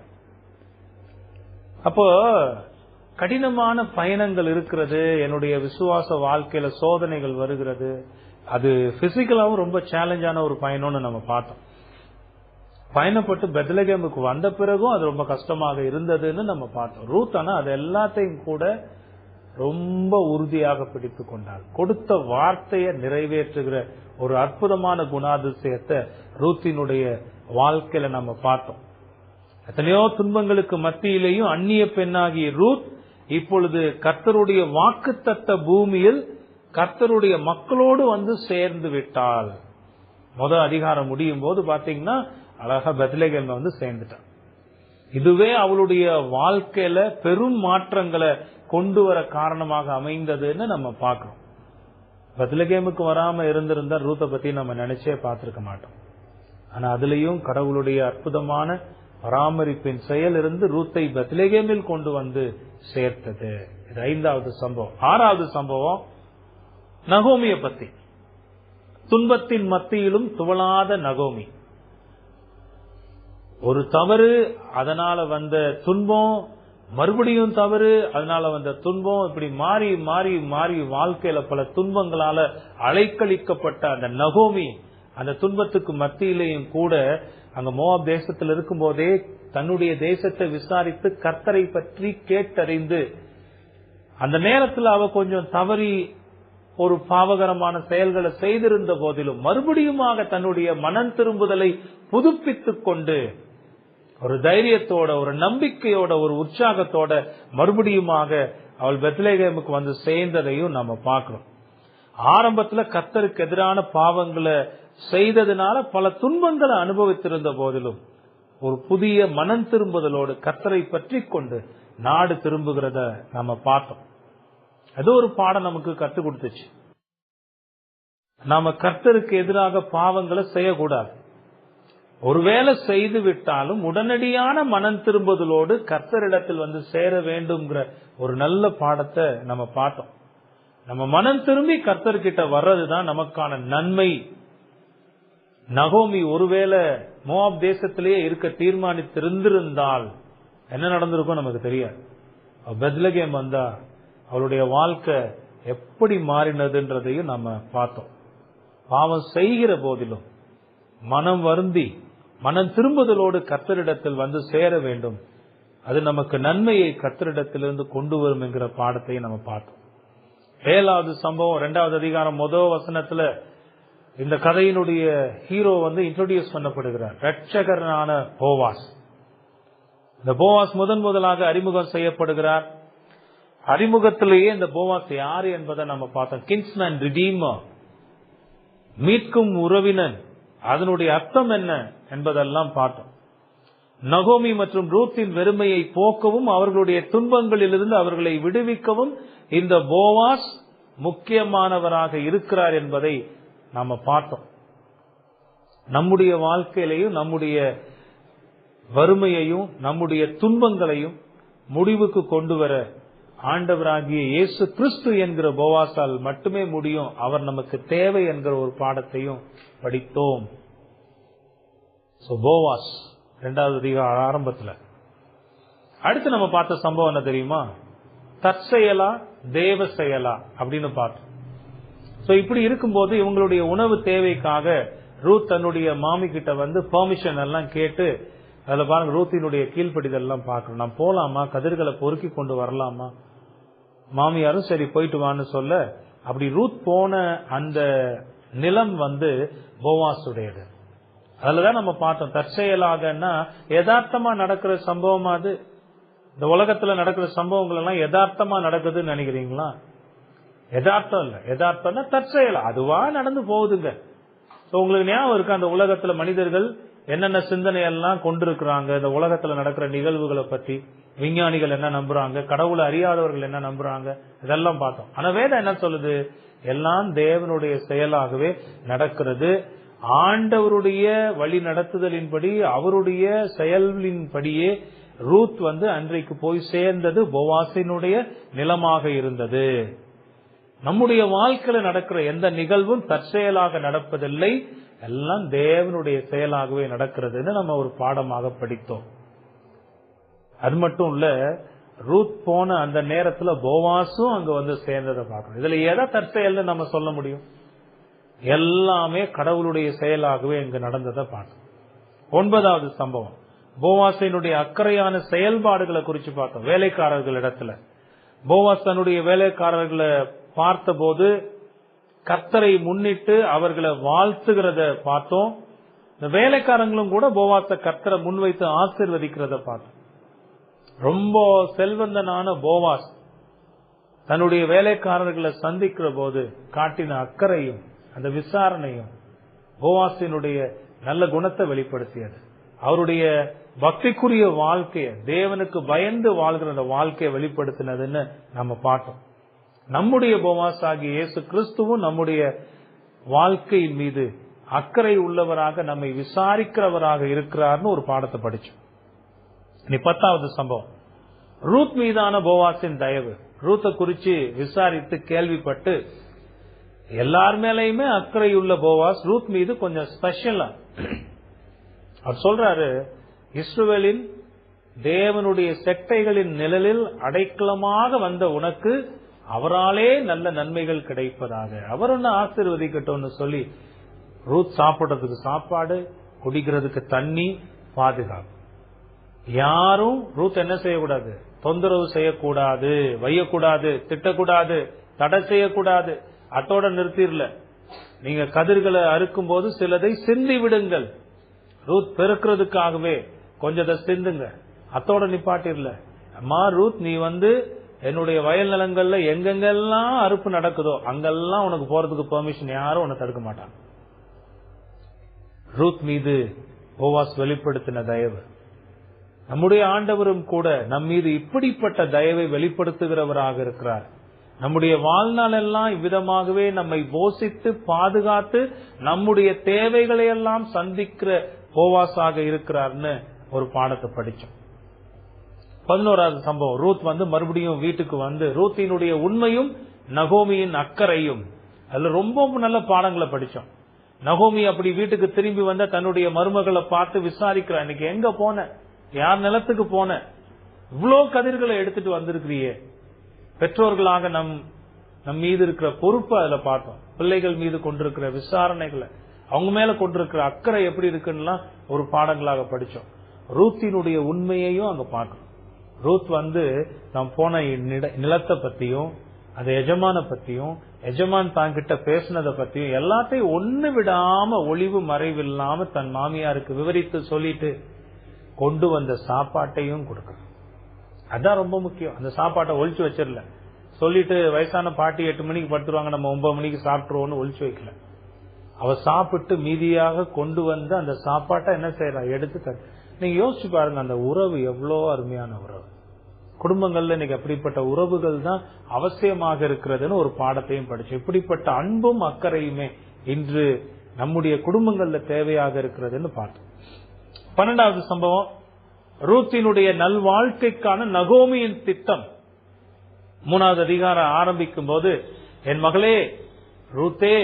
அப்போ கடினமான பயணங்கள் இருக்கிறது, என்னுடைய விசுவாச வாழ்க்கையில சோதனைகள் வருகிறது. அது பிசிக்கலாவும் ரொம்ப சேலஞ்சான ஒரு பயணம்னு நம்ம பார்த்தோம். பயணப்பட்டு பெத்லகேமுக்கு வந்த பிறகும் அது ரொம்ப கஷ்டமாக இருந்ததுன்னு நம்ம பார்த்தோம். ரூத் ஆனா அது எல்லாத்தையும் கூட ரொம்ப உறுதியாக பிடித்து கொண்டார். கொடுத்த வார்த்தையை நிறைவேற்றுகிற ஒரு அற்புதமான குணாதிசயத்தை ரூத்தினுடைய வாழ்க்கையில நம்ம பார்த்தோம். எத்தனையோ துன்பங்களுக்கு மத்தியிலேயும் அந்நிய பெண்ணாகிய ரூத் இப்பொழுது கர்த்தருடைய வாக்குத்தத்த பூமியில் கர்த்தருடைய மக்களோடு சேர்ந்து விட்டாள். முதல் அதிகாரம் முடியும் போது பாத்தீங்கன்னா அழகா பெத்லகேம்ல சேர்ந்துட்டான். இதுவே அவளுடைய வாழ்க்கையில பெரும் மாற்றங்களை கொண்டு வர காரணமாக அமைந்ததுன்னு நம்ம பார்க்கிறோம். பெத்லகேமுக்கு வராம இருந்திருந்தா ரூத்தை பத்தி நம்ம நினைச்சே பார்த்திருக்க மாட்டோம். ஆனா அதுலயும் கடவுளுடைய அற்புதமான பராமரிப்பின் செயல் இருந்து ரூத்தை பெத்லகேமில் கொண்டு சேர்த்தது. இது 5வது சம்பவம். 6வது சம்பவம் நகோமியை பத்தி. துன்பத்தின் மத்தியிலும் துவளாத நகோமி. ஒரு தவறு, அதனால வந்த துன்பம், மறுபடியும் தவறு, அதனால வந்த துன்பம், இப்படி மாறி மாறி மாறி வாழ்க்கையில பல துன்பங்களால அலைக்கழிக்கப்பட்ட அந்த நகோமி அந்த துன்பத்துக்கு மத்தியிலேயும் கூட அங்க மோவாப் தேசத்தில் இருக்கும் போதே தன்னுடைய தேசத்தை விசாரித்து கர்த்தரை பற்றி கேட்டறிந்து, அந்த நேரத்தில் அவ கொஞ்சம் தவறி ஒரு பாவகரமான செயல்களை செய்திருந்த போதிலும் மறுபடியுமாக தன்னுடைய மனம் திரும்புதலை புதுப்பித்துக் கொண்டு ஒரு தைரியத்தோட, ஒரு நம்பிக்கையோட, ஒரு உற்சாகத்தோட மறுபடியுமாக அவள் பெத்லகேமுக்கு சேர்ந்ததையும் நம்ம பார்க்கிறோம். ஆரம்பத்துல கர்த்தருக்கு எதிரான பாவங்களை செய்ததுனால பல துன்பங்களை அனுபவித்திருந்த போதிலும் ஒரு புதிய மனம் திரும்புதலோடு கர்த்தரை பற்றி கொண்டு நாடு திரும்புகிறத நம்ம பார்த்தோம். அது ஒரு பாடம் நமக்கு கற்றுக் கொடுத்துச்சு. நாம கர்த்தருக்கு எதிராக பாவங்களை செய்யக்கூடாது. ஒருவேளை செய்து விட்டாலும் உடனடியான மனம் திரும்புதலோடு கர்த்தரிடத்தில் சேர வேண்டும்ங்கிற ஒரு நல்ல பாடத்தை நம்ம பார்த்தோம். நம்ம மனம் திரும்பி கர்த்தர்கிட்ட வர்றதுதான் நமக்கான நன்மை. நகோமி ஒருவேளை மோவாப் தேசத்திலேயே இருக்க தீர்மானித்திருந்திருந்தால் என்ன நடந்திருக்கும் நமக்கு தெரியாது. பெத்லகேம் வந்தா அவளுடைய வாழ்க்கை எப்படி மாறினதுன்றதையும் நம்ம பார்த்தோம். பாவம் செய்கிற போதிலும் மனம் வருந்தி மனம் திரும்புதலோடு கர்த்தரிடத்தில் சேர வேண்டும். அது நமக்கு நன்மையை கர்த்தரிடத்திலிருந்து கொண்டு வரும் என்கிற பாடத்தையும் நம்ம பார்த்தோம். 7வது சம்பவம் 2வது அதிகாரம் 1 வசனத்துல இந்த கதையினுடைய ஹீரோ இன்ட்ரோடியூஸ் பண்ணப்படுகிறார். ரட்சகரான போவாஸ். இந்த போவாஸ் முதலாக அறிமுகம் செய்யப்படுகிறார். அறிமுகத்திலேயே இந்த போவாஸ் யாரு என்பதை நம்ம பார்த்தோம். கின்ஸ்மேன், ரிடீமர், மீட்கும் உறவினன். அதனுடைய அர்த்தம் என்ன என்பதெல்லாம் பார்த்தோம். நகோமி மற்றும் ரூத்தின் வெறுமையை போக்கவும் அவர்களுடைய துன்பங்களிலிருந்து அவர்களை விடுவிக்கவும் இந்த போவாஸ் முக்கியமானவராக இருக்கிறார் என்பதை நாம பார்த்தோம். நம்முடைய வாழ்க்கையிலையும் நம்முடைய வறுமையையும் நம்முடைய துன்பங்களையும் முடிவுக்கு கொண்டு வர ஆண்டவராகிய இயேசு கிறிஸ்து என்கிற போவாசால் மட்டுமே முடியும். அவர் நமக்கு தேவை என்கிற ஒரு பாடத்தையும் படித்தோம். போவாஸ் 2வது அதிகார ஆரம்பத்துல. அடுத்து நம்ம பார்த்த சம்பவம் என்ன தெரியுமா? தற்செயலா தேவ செயலா அப்படின்னு பார்த்தோம். இப்படி இருக்கும்போது இவங்களுடைய உணவு தேவைக்காக ரூத் தன்னுடைய மாமி கிட்ட பெர்மிஷன் எல்லாம் கேட்டு, அதுல பாருங்க ரூத்தினுடைய கீழ்ப்படிதல் எல்லாம் பாக்கணும். நான் போலாமா, கதிர்களை பொறுக்கி கொண்டு வரலாமா? மாமியாரும் சரி போயிட்டு வான்னு சொல்ல, அப்படி ரூத் போன அந்த நிலம் போவாசுடையது. அதுலதான் நம்ம பார்த்தோம். தற்செயலாகன்னா யதார்த்தமா நடக்கிற சம்பவம். அது இந்த உலகத்துல நடக்கிற சம்பவங்கள் எல்லாம் யதார்த்தமா நடக்குதுன்னு நினைக்கிறீங்களா? யதார்த்தம் இல்ல. யதார்த்தம்னா தற்செயல், அதுவா நடந்து போகுதுங்க. உங்களுக்கு ஞாபகம் இருக்கு, அந்த உலகத்துல மனிதர்கள் என்னென்ன சிந்தனை எல்லாம் கொண்டிருக்கிறாங்க, இந்த உலகத்துல நடக்கிற நிகழ்வுகளை பத்தி விஞ்ஞானிகள் என்ன நம்புறாங்க, கடவுளை அறியாதவர்கள் என்ன நம்புறாங்க, இதெல்லாம் பார்த்தோம். ஆனா வேதம் என்ன சொல்லுது? எல்லாம் தேவனுடைய செயலாகவே நடக்கிறது. ஆண்டவருடைய வழி நடத்துதலின்படி, அவருடைய செயலின்படியே ரூத் அன்றைக்கு போய் சேர்ந்தது போவாசினுடைய நிலமாக இருந்தது. நம்முடைய வாழ்க்கையில நடக்கிற எந்த நிகழ்வும் தற்செயலாக நடப்பதில்லை, எல்லாம் தேவனுடைய செயலாகவே நடக்கிறதுன்னு நம்ம ஒரு பாடமாக படித்தோம். அது மட்டும் இல்ல, ரூத் போன அந்த நேரத்துல போவாசும் அங்க சேர்ந்ததை பார்க்கணும். இதுல எதை தற்செயல்னு நம்ம சொல்ல முடியும்? எல்லாமே கடவுளுடைய செயலாகவே இங்க நடந்ததை பார்க்கணும். 9வது சம்பவம், போவாசினுடைய அக்கறையான செயல்பாடுகளை குறிச்சு பார்த்தோம். வேலைக்காரர்கள் இடத்துல போவாஸ் தன்னுடைய வேலைக்காரர்களை பார்த்த போது கர்த்தரை முன்னிட்டு அவர்களை வாழ்த்துகிறத பார்த்தோம். இந்த வேலைக்காரங்களும் கூட போவாச கர்த்தரை முன்வைத்து ஆசீர்வதிக்கிறத பார்த்தோம். ரொம்ப செல்வந்தனான போவாஸ் தன்னுடைய வேலைக்காரர்களை சந்திக்கிற போது காட்டின அக்கறையும் அந்த விசாரணையும் போவாசினுடைய நல்ல குணத்தை வெளிப்படுத்தியது. அவருடைய பக்திக்குரிய வாழ்க்கைய, தேவனுக்கு பயந்து வாழ்கிற அந்த வாழ்க்கையை வெளிப்படுத்தினதுன்னு நம்ம பார்த்தோம். நம்முடைய போவாஸ் ஆகிய இயேசு கிறிஸ்துவும் நம்முடைய வாழ்க்கையின் மீது அக்கறை உள்ளவராக, நம்மை விசாரிக்கிறவராக இருக்கிறார்னு ஒரு பாடத்தை படிச்சோம். 10வது சம்பவம், ரூத் மீதான போவாசின் தயவு. ரூத்தை குறிச்சு விசாரித்து கேள்விப்பட்டு எல்லார் மேலையுமே அக்கறை உள்ள போவாஸ் ரூத் மீது கொஞ்சம் ஸ்பெஷலா அவர் சொல்றாரு, இஸ்ரவேலின் தேவனுடைய செட்டைகளின் நிழலில் அடைக்கலமாக வந்த உனக்கு அவராலே நல்ல நன்மைகள் கிடைப்பதாக, அவர் ஒன்னு ஆசீர்வதிக்கட்டும்னு சொல்லி ரூத் சாப்பிடுறதுக்கு சாப்பாடு, குடிக்கிறதுக்கு தண்ணி, பாதுகாப்பு. யாரும் ரூத் என்ன செய்யக்கூடாது? தொந்தரவு செய்யக்கூடாது, வையக்கூடாது, திட்டக்கூடாது, தடை செய்யக்கூடாது. அத்தோட நிறுத்திடல. நீங்க கதிர்களை அறுக்கும் போது சிலதை சிந்தி விடுங்கள். ரூத் பெருக்கிறதுக்காகவே கொஞ்சத்தை சிந்துங்க, அத்தோட நிப்பாட்டிடல. அம்மா ரூத், நீ என்னுடைய வயல் நிலங்கள்ல எங்கெங்கெல்லாம் அறுப்பு நடக்குதோ அங்கெல்லாம் உனக்கு போறதுக்கு பெர்மிஷன், யாரும் உன்னை தடுக்க மாட்டாங்க. ரூத் மீது போவாஸ் வெளிப்படுத்தின தயவு. நம்முடைய ஆண்டவரும் கூட நம் மீது இப்படிப்பட்ட தயவை வெளிப்படுத்துகிறவராக இருக்கிறார். நம்முடைய வாழ்நாள் எல்லாம் இவ்விதமாகவே நம்மை போஷித்து பாதுகாத்து நம்முடைய தேவைகளை எல்லாம் சந்திக்கிற போவாஸாக இருக்கிறார்னு ஒரு பாடத்தை படிச்சோம். 11வது சம்பவம், ரூத் மறுபடியும் வீட்டுக்கு ரூத்தினுடைய உண்மையும் நகோமியின் அக்கறையும். அதுல ரொம்ப நல்ல பாடங்களை படிச்சோம். நகோமி அப்படி வீட்டுக்கு திரும்பி தன்னுடைய மருமகளை பார்த்து விசாரிக்கிறா, இன்னைக்கு எங்க போன, யார் நிலத்துக்கு போன, இவ்வளவு கதிர்களை எடுத்துட்டு வந்திருக்கிறியே. பெற்றோர்களாக நம் மீது இருக்கிற பொறுப்பு அதுல பார்த்தோம். பிள்ளைகள் மீது கொண்டிருக்கிற விசாரணைகளை, அவங்க மேல கொண்டிருக்கிற அக்கறை எப்படி இருக்குன்னு ஒரு பாடங்களாக படிச்சோம். ரூத்தினுடைய உண்மையையும் அங்க பார்க்கணும். ரூத் நாம் போன நிலத்தை பத்தியும், அந்த எஜமான பத்தியும், எஜமான் தாங்கிட்ட பேசினதை பத்தியும் எல்லாத்தையும் ஒண்ணு விடாம ஒளிவு மறைவில்லாம தன் மாமியாருக்கு விவரித்து சொல்லிட்டு கொண்டு வந்த சாப்பாட்டையும் கொடுக்கணும். அதான் ரொம்ப முக்கியம். அந்த சாப்பாட்டை ஒழிச்சு வச்சிடல. சொல்லிட்டு வயசான பாட்டி 8 மணிக்கு படுத்துருவாங்க, நம்ம 9 மணிக்கு சாப்பிட்டுருவோம்னு ஒழிச்சு வைக்கல. அவ சாப்பிட்டு மீதியாக கொண்டு அந்த சாப்பாட்டை என்ன செய்யறா, எடுத்து நீங்க யோசிச்சு பாருங்க. அந்த உறவு எவ்வளோ அருமையான உறவு. குடும்பங்கள்ல இன்னைக்கு அப்படிப்பட்ட உறவுகள் தான் அவசியமாக இருக்கிறதுன்னு ஒரு பாடத்தையும் படிச்சு, இப்படிப்பட்ட அன்பும் அக்கறையுமே இன்று நம்முடைய குடும்பங்கள்ல தேவையாக இருக்கிறதுன்னு பார்த்தோம். 12வது சம்பவம், ரூத்தினுடைய நல்வாழ்க்கைக்கான நகோமியின் திட்டம். 3வது அதிகாரம் ஆரம்பிக்கும் போது, என் மகளே ரூத்தே,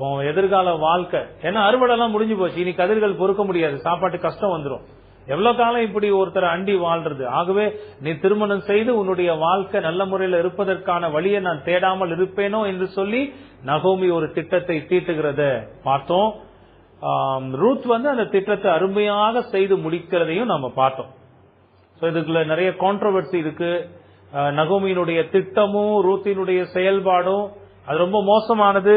உன் எதிர்கால வாழ்க்கை, ஏன்னா அறுவடை எல்லாம் முடிஞ்சு போச்சு, இனி கதிர்கள் பொறுக்க முடியாது, சாப்பாட்டு கஷ்டம் வந்துடும், எவ்வளவு காலம் இப்படி ஒருத்தர் அண்டி வாழ்றது, ஆகவே நீ திருமணம் செய்து உன்னுடைய வாழ்க்கை நல்ல முறையில் இருப்பதற்கான வழியை நான் தேடாமல் இருப்பேனோ என்று சொல்லி நகோமி ஒரு திட்டத்தை தீட்டுகிறத பார்த்தோம். ரூத் அந்த திட்டத்தை அருமையாக செய்து முடிக்கிறதையும் நம்ம பார்த்தோம். இதுக்குள்ள நிறைய கான்ட்ரோவர்சி இருக்கு. நகோமியினுடைய திட்டமும் ரூத்தினுடைய செயல்பாடும் அது ரொம்ப மோசமானது,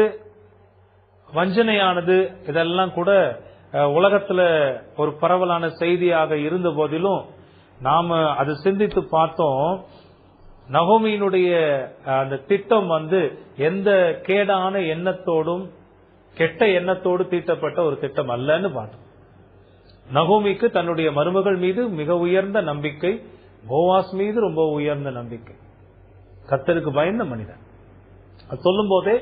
வஞ்சனையானது, இதெல்லாம் கூட உலகத்துல ஒரு பரவலான செய்தியாக இருந்த போதிலும் நாம அதை சிந்தித்து பார்த்தோம். நகோமியினுடைய அந்த திட்டம் எந்த கேடான எண்ணத்தோடும் கெட்ட எண்ணத்தோடு தீட்டப்பட்ட ஒரு திட்டம் அல்லன்னு பார்த்தோம். நகோமிக்கு தன்னுடைய மருமகள் மீது மிக உயர்ந்த நம்பிக்கை, போவாஸ் மீது ரொம்ப உயர்ந்த நம்பிக்கை. கர்த்தருக்கு பயந்த மனிதன். அது சொல்லும் போதே,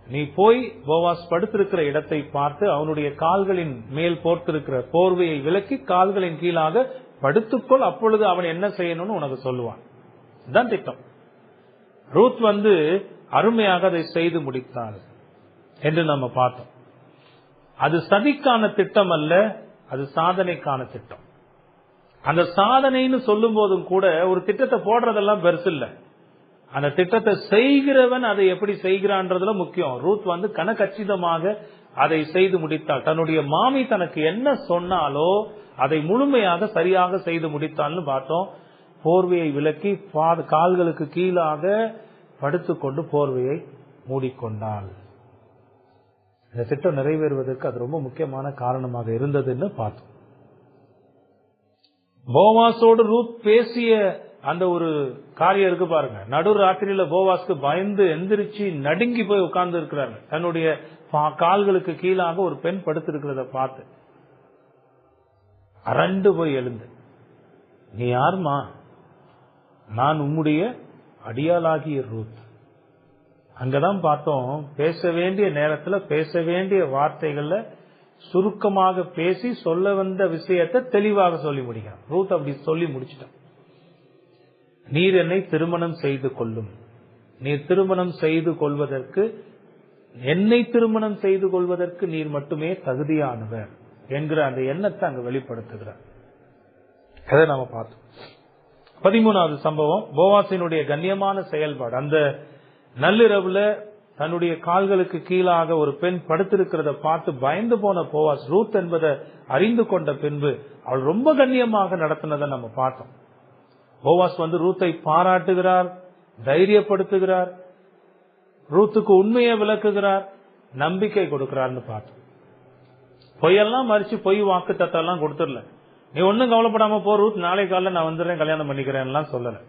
நீ போய் போவாஸ் படுத்திருக்கிற இடத்தை பார்த்து அவனுடைய கால்களின் மேல் போர்த்திருக்கிற போர்வையை விலக்கி கால்களின் கீழாக படுத்துக்கொள், அப்பொழுது அவன் என்ன செய்யணும்னு உனக்கு சொல்லுவான். இதுதான் திட்டம். ரூத் அருமையாக அதை செய்து முடித்தாள் என்று நம்ம பார்த்தோம். அது சதிக்கான திட்டம் அல்ல, அது சாதனைக்கான திட்டம். அந்த சாதனைன்னு சொல்லும் போதும் கூட ஒரு திட்டத்தை போடுறதெல்லாம் பெருசு இல்ல, அந்த திட்டத்தை செய்கிறவன் அதை எப்படி செய்கிறான்றதுல முக்கியம். ரூத் கனகச்சிதமாக அதை செய்து முடித்தாள். தன்னுடைய மாமி தனக்கு என்ன சொன்னாலோ அதை முழுமையாக சரியாக செய்து முடித்தாள்னு பார்த்தோம். போர்வையை விலக்கி கால்களுக்கு கீழாக படுத்துக்கொண்டு போர்வையை மூடிக்கொண்டாள். இந்த திட்டம் நிறைவேறுவதற்கு அது ரொம்ப முக்கியமான காரணமாக இருந்ததுன்னு பார்த்தோம். போவாஸோடு ரூத் பேசிய அந்த ஒரு காரியம் இருக்கு பாருங்க. நடு ராத்திரியில போவாஸ்க்கு பயந்து எந்திரிச்சு நடுங்கி போய் உட்கார்ந்து இருக்கிறாங்க. தன்னுடைய கால்களுக்கு கீழாக ஒரு பெண் படுத்திருக்கிறத பார்த்து அரண்டு போய் எழுந்து, நீ யாருமா? நான் உம்முடைய அடியாளாகிய ரூத். அங்கதான் பார்த்தோம், பேச வேண்டிய நேரத்துல பேச வேண்டிய வார்த்தைகள்ல சுருக்கமாக பேசி சொல்ல வந்த விஷயத்தை தெளிவாக சொல்லி முடிக்கிறான். ரூத் அப்படி சொல்லி முடிச்சிட்டான். நீர் என்னை திருமணம் செய்து கொள்ளும், நீர் திருமணம் செய்து கொள்வதற்கு, என்னை திருமணம் செய்து கொள்வதற்கு நீர் மட்டுமே தகுதியானவர் என்கிற அந்த எண்ணத்தை அங்க வெளிப்படுத்துகிறார். அதை நாம பார்த்தோம். 13வது சம்பவம், போவாசினுடைய கண்ணியமான செயல்பாடு. அந்த நள்ளிரவுல தன்னுடைய கால்களுக்கு கீழாக ஒரு பெண் படுத்திருக்கிறத பார்த்து பயந்து போன போவாஸ் ரூத் என்பதை அறிந்து கொண்ட பின்பு அவள் ரொம்ப கண்ணியமாக நடத்தினதை நம்ம பார்த்தோம். போவாஸ் ரூத்தை பாராட்டுகிறார், தைரியப்படுத்துகிறார், ரூத்துக்கு உண்மையை விளக்குகிறார், நம்பிக்கை கொடுக்கிறார்னு பார்த்தோம். பொய்யெல்லாம் மறிச்சு பொய் வாக்கு தத்தெல்லாம் கொடுத்துடல. நீ ஒன்னும் கவலைப்படாம போ ரூத், நாளை காலைல நான் வந்துடுறேன், கல்யாணம் பண்ணிக்கிறேன் சொல்லல.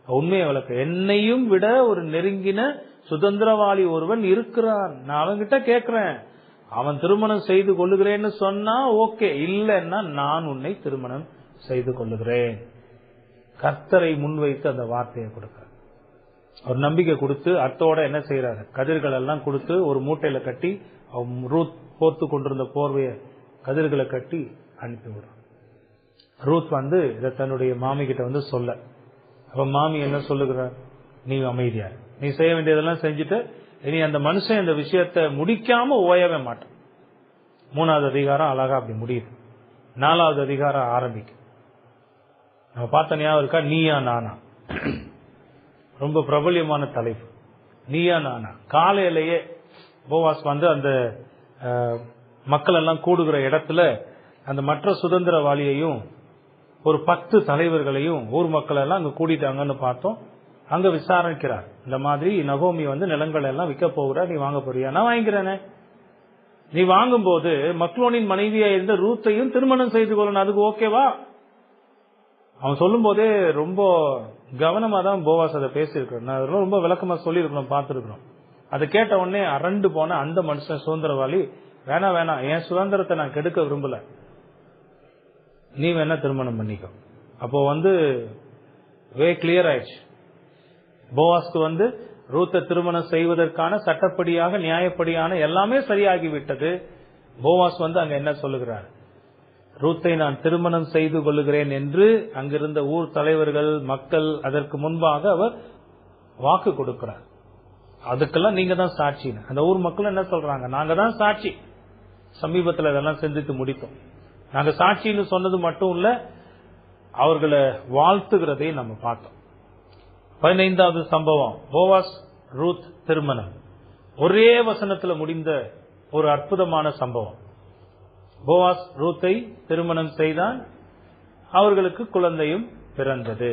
உண்மையை விளக்க, என்னையும் விட ஒரு நெருங்கின சுதந்திரவாளி ஒருவன் இருக்கிறான், நான் அவன்கிட்ட கேட்கிறேன், அவன் திருமணம் செய்து கொள்ளுகிறேன்னு சொன்னா ஓகே, இல்லன்னா நான் உன்னை திருமணம் செய்து கொள்ளுகிறேன். கர்த்தரை முன்வைத்து அந்த வார்த்தையை கொடுக்கிறார். ஒரு நம்பிக்கை கொடுத்து அத்தோட என்ன செய்யறாரு, கதிர்கள் எல்லாம் கொடுத்து ஒரு மூட்டையில கட்டி ரூத் போர்த்து கொண்டிருந்த போர்வைய கதிர்களை கட்டி அனுப்பி விடுறான். ரூத் இதை தன்னுடைய மாமி கிட்ட சொல்ல, அப்ப மாமி என்ன சொல்லுகிறார், நீ அமைதியா, நீ செய்ய வேண்டியதெல்லாம் செஞ்சுட்டு இனி அந்த மனுஷன் இந்த விஷயத்தை முடிக்காம ஓயவே மாட்டான். 3வது அதிகாரம் அழகா அப்படி முடியுது. 4வது அதிகாரம் ஆரம்பிக்கும். நம்ம பார்த்த ஞாபகம் இருக்கா, நீயா நானா, ரொம்ப பிரபல்யமான தலைப்பு. நீயா நானா. காலையிலேயே போவாஸ் அந்த மக்கள் எல்லாம் கூடுகிற இடத்துல அந்த மற்ற சுதந்திரவாளியையும் ஒரு 10 தலைவர்களையும் ஊர் மக்கள் எல்லாம் அங்க கூட்டிட்டாங்கன்னு பார்த்தோம். அங்க விசாரிக்கிறார், இந்த மாதிரி நகோமி நிலங்கள் எல்லாம் விற்க போகிறார், நீ வாங்க போறியா? நான் வாங்கிக்கிறேனே. நீ வாங்கும் போது மக்லோனின் மனைவியா இருந்த ரூத்தையும் திருமணம் செய்து கொள்ளணும், அதுக்கு ஓகேவா? அவன் சொல்லும் போதே ரொம்ப கவனமா தான் போவாஸ் அதை பேசியிருக்கிறோம். நான் ரொம்ப விளக்கமா சொல்லியிருக்கிறோம், பார்த்திருக்கிறோம். அதை கேட்ட உடனே அரண்டு போன அந்த மனுஷன் சுதந்திரவாளி, வேணாம் வேணாம், என் சுதந்திரத்தை நான் கெடுக்க விரும்பல, நீ வேணா திருமணம் பண்ணிக்கோ. அப்போ வே கிளியர் ஆயிடுச்சு. போவாஸ்க்கு ரூத்தை திருமணம் செய்வதற்கான சட்டப்படியாக நியாயப்படியான எல்லாமே சரியாகி விட்டது. போவாஸ் அங்க என்ன சொல்லுகிறார், ரூத்தை நான் திருமணம் செய்து கொள்ளுகிறேன் என்று அங்கிருந்த ஊர் தலைவர்கள் மக்கள் அதற்கு முன்பாக அவர் வாக்கு கொடுக்கிறார். அதுக்கெல்லாம் நீங்க தான் சாட்சி. அந்த ஊர் மக்கள் என்ன சொல்றாங்க, நாங்க தான் சாட்சி, சமீபத்தில் இதெல்லாம் செஞ்சுட்டு முடித்தோம். நாங்க சாட்சின்னு சொன்னது மட்டும் இல்ல, அவர்களை வாழ்த்துகிறதை நம்ம பார்த்தோம். 15வது சம்பவம், போவாஸ் ரூத் திருமணம். ஒரே வசனத்துல முடிந்த ஒரு அற்புதமான சம்பவம். போவாஸ் ரூத்தை திருமணம் செய்தான், அவர்களுக்கு குழந்தையும் பிறந்தது.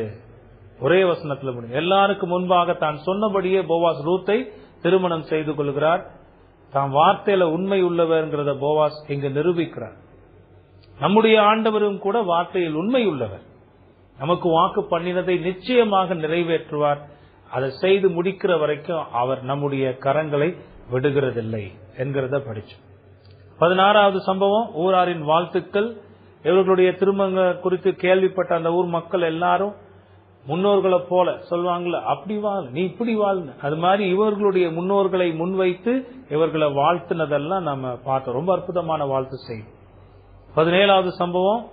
ஒரே வசனத்துல முடியும். எல்லாருக்கும் முன்பாக தான் சொன்னபடியே போவாஸ் ரூத்தை திருமணம் செய்து கொள்கிறார். தான் வார்த்தையில உண்மை உள்ளவர்ங்கிறத போவாஸ் இங்கு நிரூபிக்கிறார். நம்முடைய ஆண்டவரும் கூட வார்த்தையில் உண்மை உள்ளவர். நமக்கு வாக்கு பண்ணினதை நிச்சயமாக நிறைவேற்றுவார். அதை செய்து முடிக்கிற வரைக்கும் அவர் நம்முடைய கரங்களை விடுகிறதில்லை என்கிறத படிச்சோம். 16வது சம்பவம், ஊராரின் வாழ்த்துக்கள். இவர்களுடைய திருமண குறித்து கேள்விப்பட்ட அந்த ஊர் மக்கள் எல்லாரும் முன்னோர்களை போல சொல்லுவாங்கல்ல, அப்படி வாழ், நீ இப்படி வாழ்னு, அது மாதிரி இவர்களுடைய முன்னோர்களை முன்வைத்து இவர்களை வாழ்த்துனதெல்லாம் நம்ம பார்த்தோம். ரொம்ப அற்புதமான வாழ்த்து செய்தி. 17வது சம்பவம்,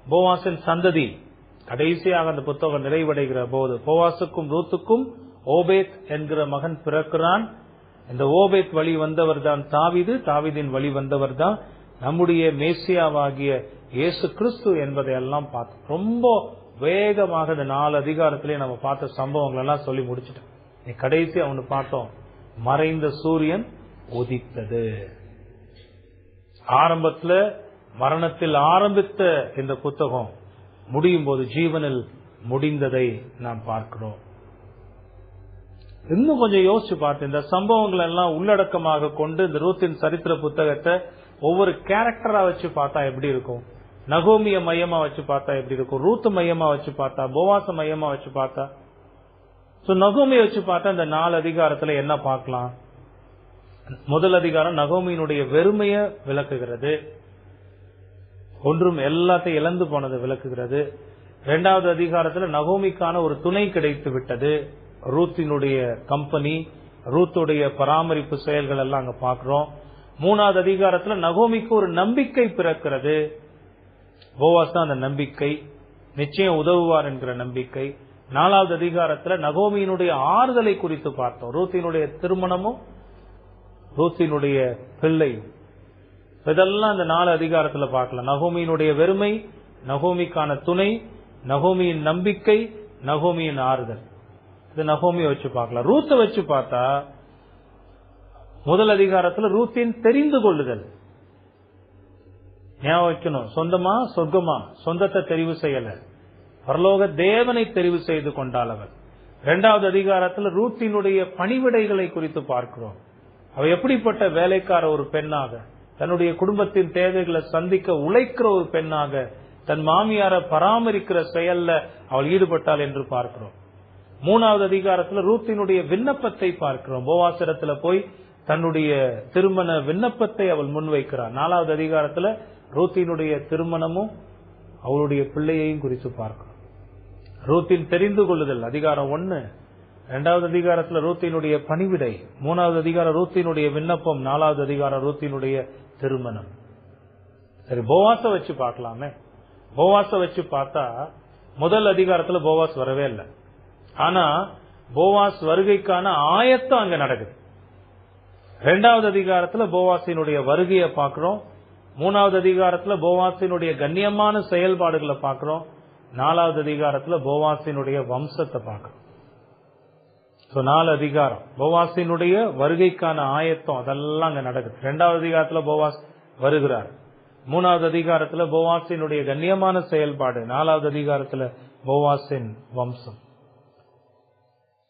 போவாசின் சந்ததி. கடைசியாக அந்த புத்தகம் நிறைவடைகிற போது போவாசுக்கும் ரூத்துக்கும் ஓபேத் என்கிற மகன் பிறக்கிறான். இந்த ஓபேத் வழி வந்தவர் தான் தாவீது, தாவீதின் வழி வந்தவர் தான் நம்முடைய மேசியாவாகிய இயேசு கிறிஸ்து என்பதை எல்லாம் பார்த்தோம். ரொம்ப வேகமாக இந்த 4 அதிகாரத்திலே நம்ம பார்த்த சம்பவங்கள் எல்லாம் சொல்லி முடிச்சுட்டோம். கடைசி அவனு பார்த்தோம், மறைந்த சூரியன் உதித்தது. ஆரம்பத்துல மரணத்தில் ஆரம்பித்த இந்த புத்தகம் முடியும் போது ஜீவனில் முடிந்ததை நாம் பார்க்கிறோம். இன்னும் கொஞ்சம் யோசிச்சு பார்த்து இந்த சம்பவங்கள் எல்லாம் உள்ளடக்கமாக கொண்டு இந்த ரூத்தின் சரித்திர புத்தகத்தை ஒவ்வொரு கேரக்டரா வச்சு பார்த்தா எப்படி இருக்கும்? நகோமிய மையமா வச்சு பார்த்தா எப்படி இருக்கும்? ரூத் மையமா வச்சு பார்த்தா, போவாச மையமா வச்சு பார்த்தா, நகோமியை வச்சு பார்த்தா இந்த 4 அதிகாரத்துல என்ன பார்க்கலாம்? முதல் அதிகாரம் நகோமியினுடைய வெறுமையை விளக்குகிறது, ஒன்றும் எல்லாத்தையும் இழந்து போனதை விளக்குகிறது. 2வது அதிகாரத்துல நகோமிக்கான ஒரு துணை கிடைத்து விட்டது, ரூத்தினுடைய கம்பெனி, ரூத்துடைய பராமரிப்பு செயல்கள் எல்லாம் அங்க பாக்குறோம். 3வது அதிகாரத்துல நகோமிக்கு ஒரு நம்பிக்கை பிறக்கிறது. போவாஸ் தான் அந்த நம்பிக்கை, நிச்சயம் உதவுவார் என்கிற நம்பிக்கை. 4வது அதிகாரத்துல நகோமியினுடைய ஆறுதலை குறித்து பார்த்தோம். ரூத்தினுடைய திருமணமும் ரூத்தினுடைய பிள்ளையும், இதெல்லாம் இந்த 4 அதிகாரத்துல பார்க்கலாம். நகோமியினுடைய வெறுமை, நகோமிக்கான துணை, நகோமியின் நம்பிக்கை, நகோமியின் ஆறுதல். இது நகோமியை வச்சு பார்க்கலாம். ரூத்தை வச்சு பார்த்தா முதல் அதிகாரத்துல ரூத்தின் தெரிந்து கொள்ளுதல். ஞாபகம் வைக்கணும், சொந்தமா சொர்க்கமா, சொந்தத்தை தெரிவு செய்யல, பரலோக தேவனை தெரிவு செய்து கொண்டாள் அவர். 2வது அதிகாரத்துல ரூத்தினுடைய பணிவிடைகளை குறித்து பார்க்கிறோம். அவ எப்படிப்பட்ட வேலைக்கார ஒரு பெண்ணாக, தன்னுடைய குடும்பத்தின் தேவைகளை சந்திக்க உழைக்கிற ஒரு பெண்ணாக, தன் மாமியாரை பராமரிக்கிற செயல்ல அவள் ஈடுபட்டாள் என்று பார்க்கிறோம். 3வது அதிகாரத்துல ரூத்தினுடைய விண்ணப்பத்தை பார்க்கிறோம். போவாசிடத்துல போய் தன்னுடைய திருமண விண்ணப்பத்தை அவள் முன்வைக்கிறார். 4வது அதிகாரத்துல ரூத்தினுடைய திருமணமும் அவளுடைய பிள்ளையையும் குறித்து பார்க்கிறோம். ரூத்தின் தெரிந்து கொள்ளுதல் அதிகாரம் 1, 2வது அதிகாரத்துல ரூத்தினுடைய பணிவிடை, 3வது அதிகாரம் ரூத்தினுடைய விண்ணப்பம், 4வது அதிகாரம் ரூத்தினுடைய திருமணம். சரி, போவாச வச்சு பார்க்கலாமே. போவாச வச்சு பார்த்தா முதல் அதிகாரத்துல போவாஸ் வரவே இல்லை. ஆனா போவாஸ் வருகைக்கான ஆயத்தம் அங்க நடக்குது. 2வது அதிகாரத்துல போவாசினுடைய வருகையை பார்க்கிறோம். 3வது அதிகாரத்துல போவாசினுடைய கண்ணியமான செயல்பாடுகளை பார்க்கிறோம். 4வது அதிகாரத்துல போவாசினுடைய வம்சத்தை பார்க்கிறோம். 4 அதிகாரம் போவாசினுடைய வருகைக்கான ஆயத்தம், அதெல்லாம் அங்க நடக்குது. 2வது அதிகாரத்துல போவாஸ் வருகிறார். 3வது அதிகாரத்துல போவாசினுடைய கண்ணியமான செயல்பாடு. 4வது அதிகாரத்துல போவாசின் வம்சம்.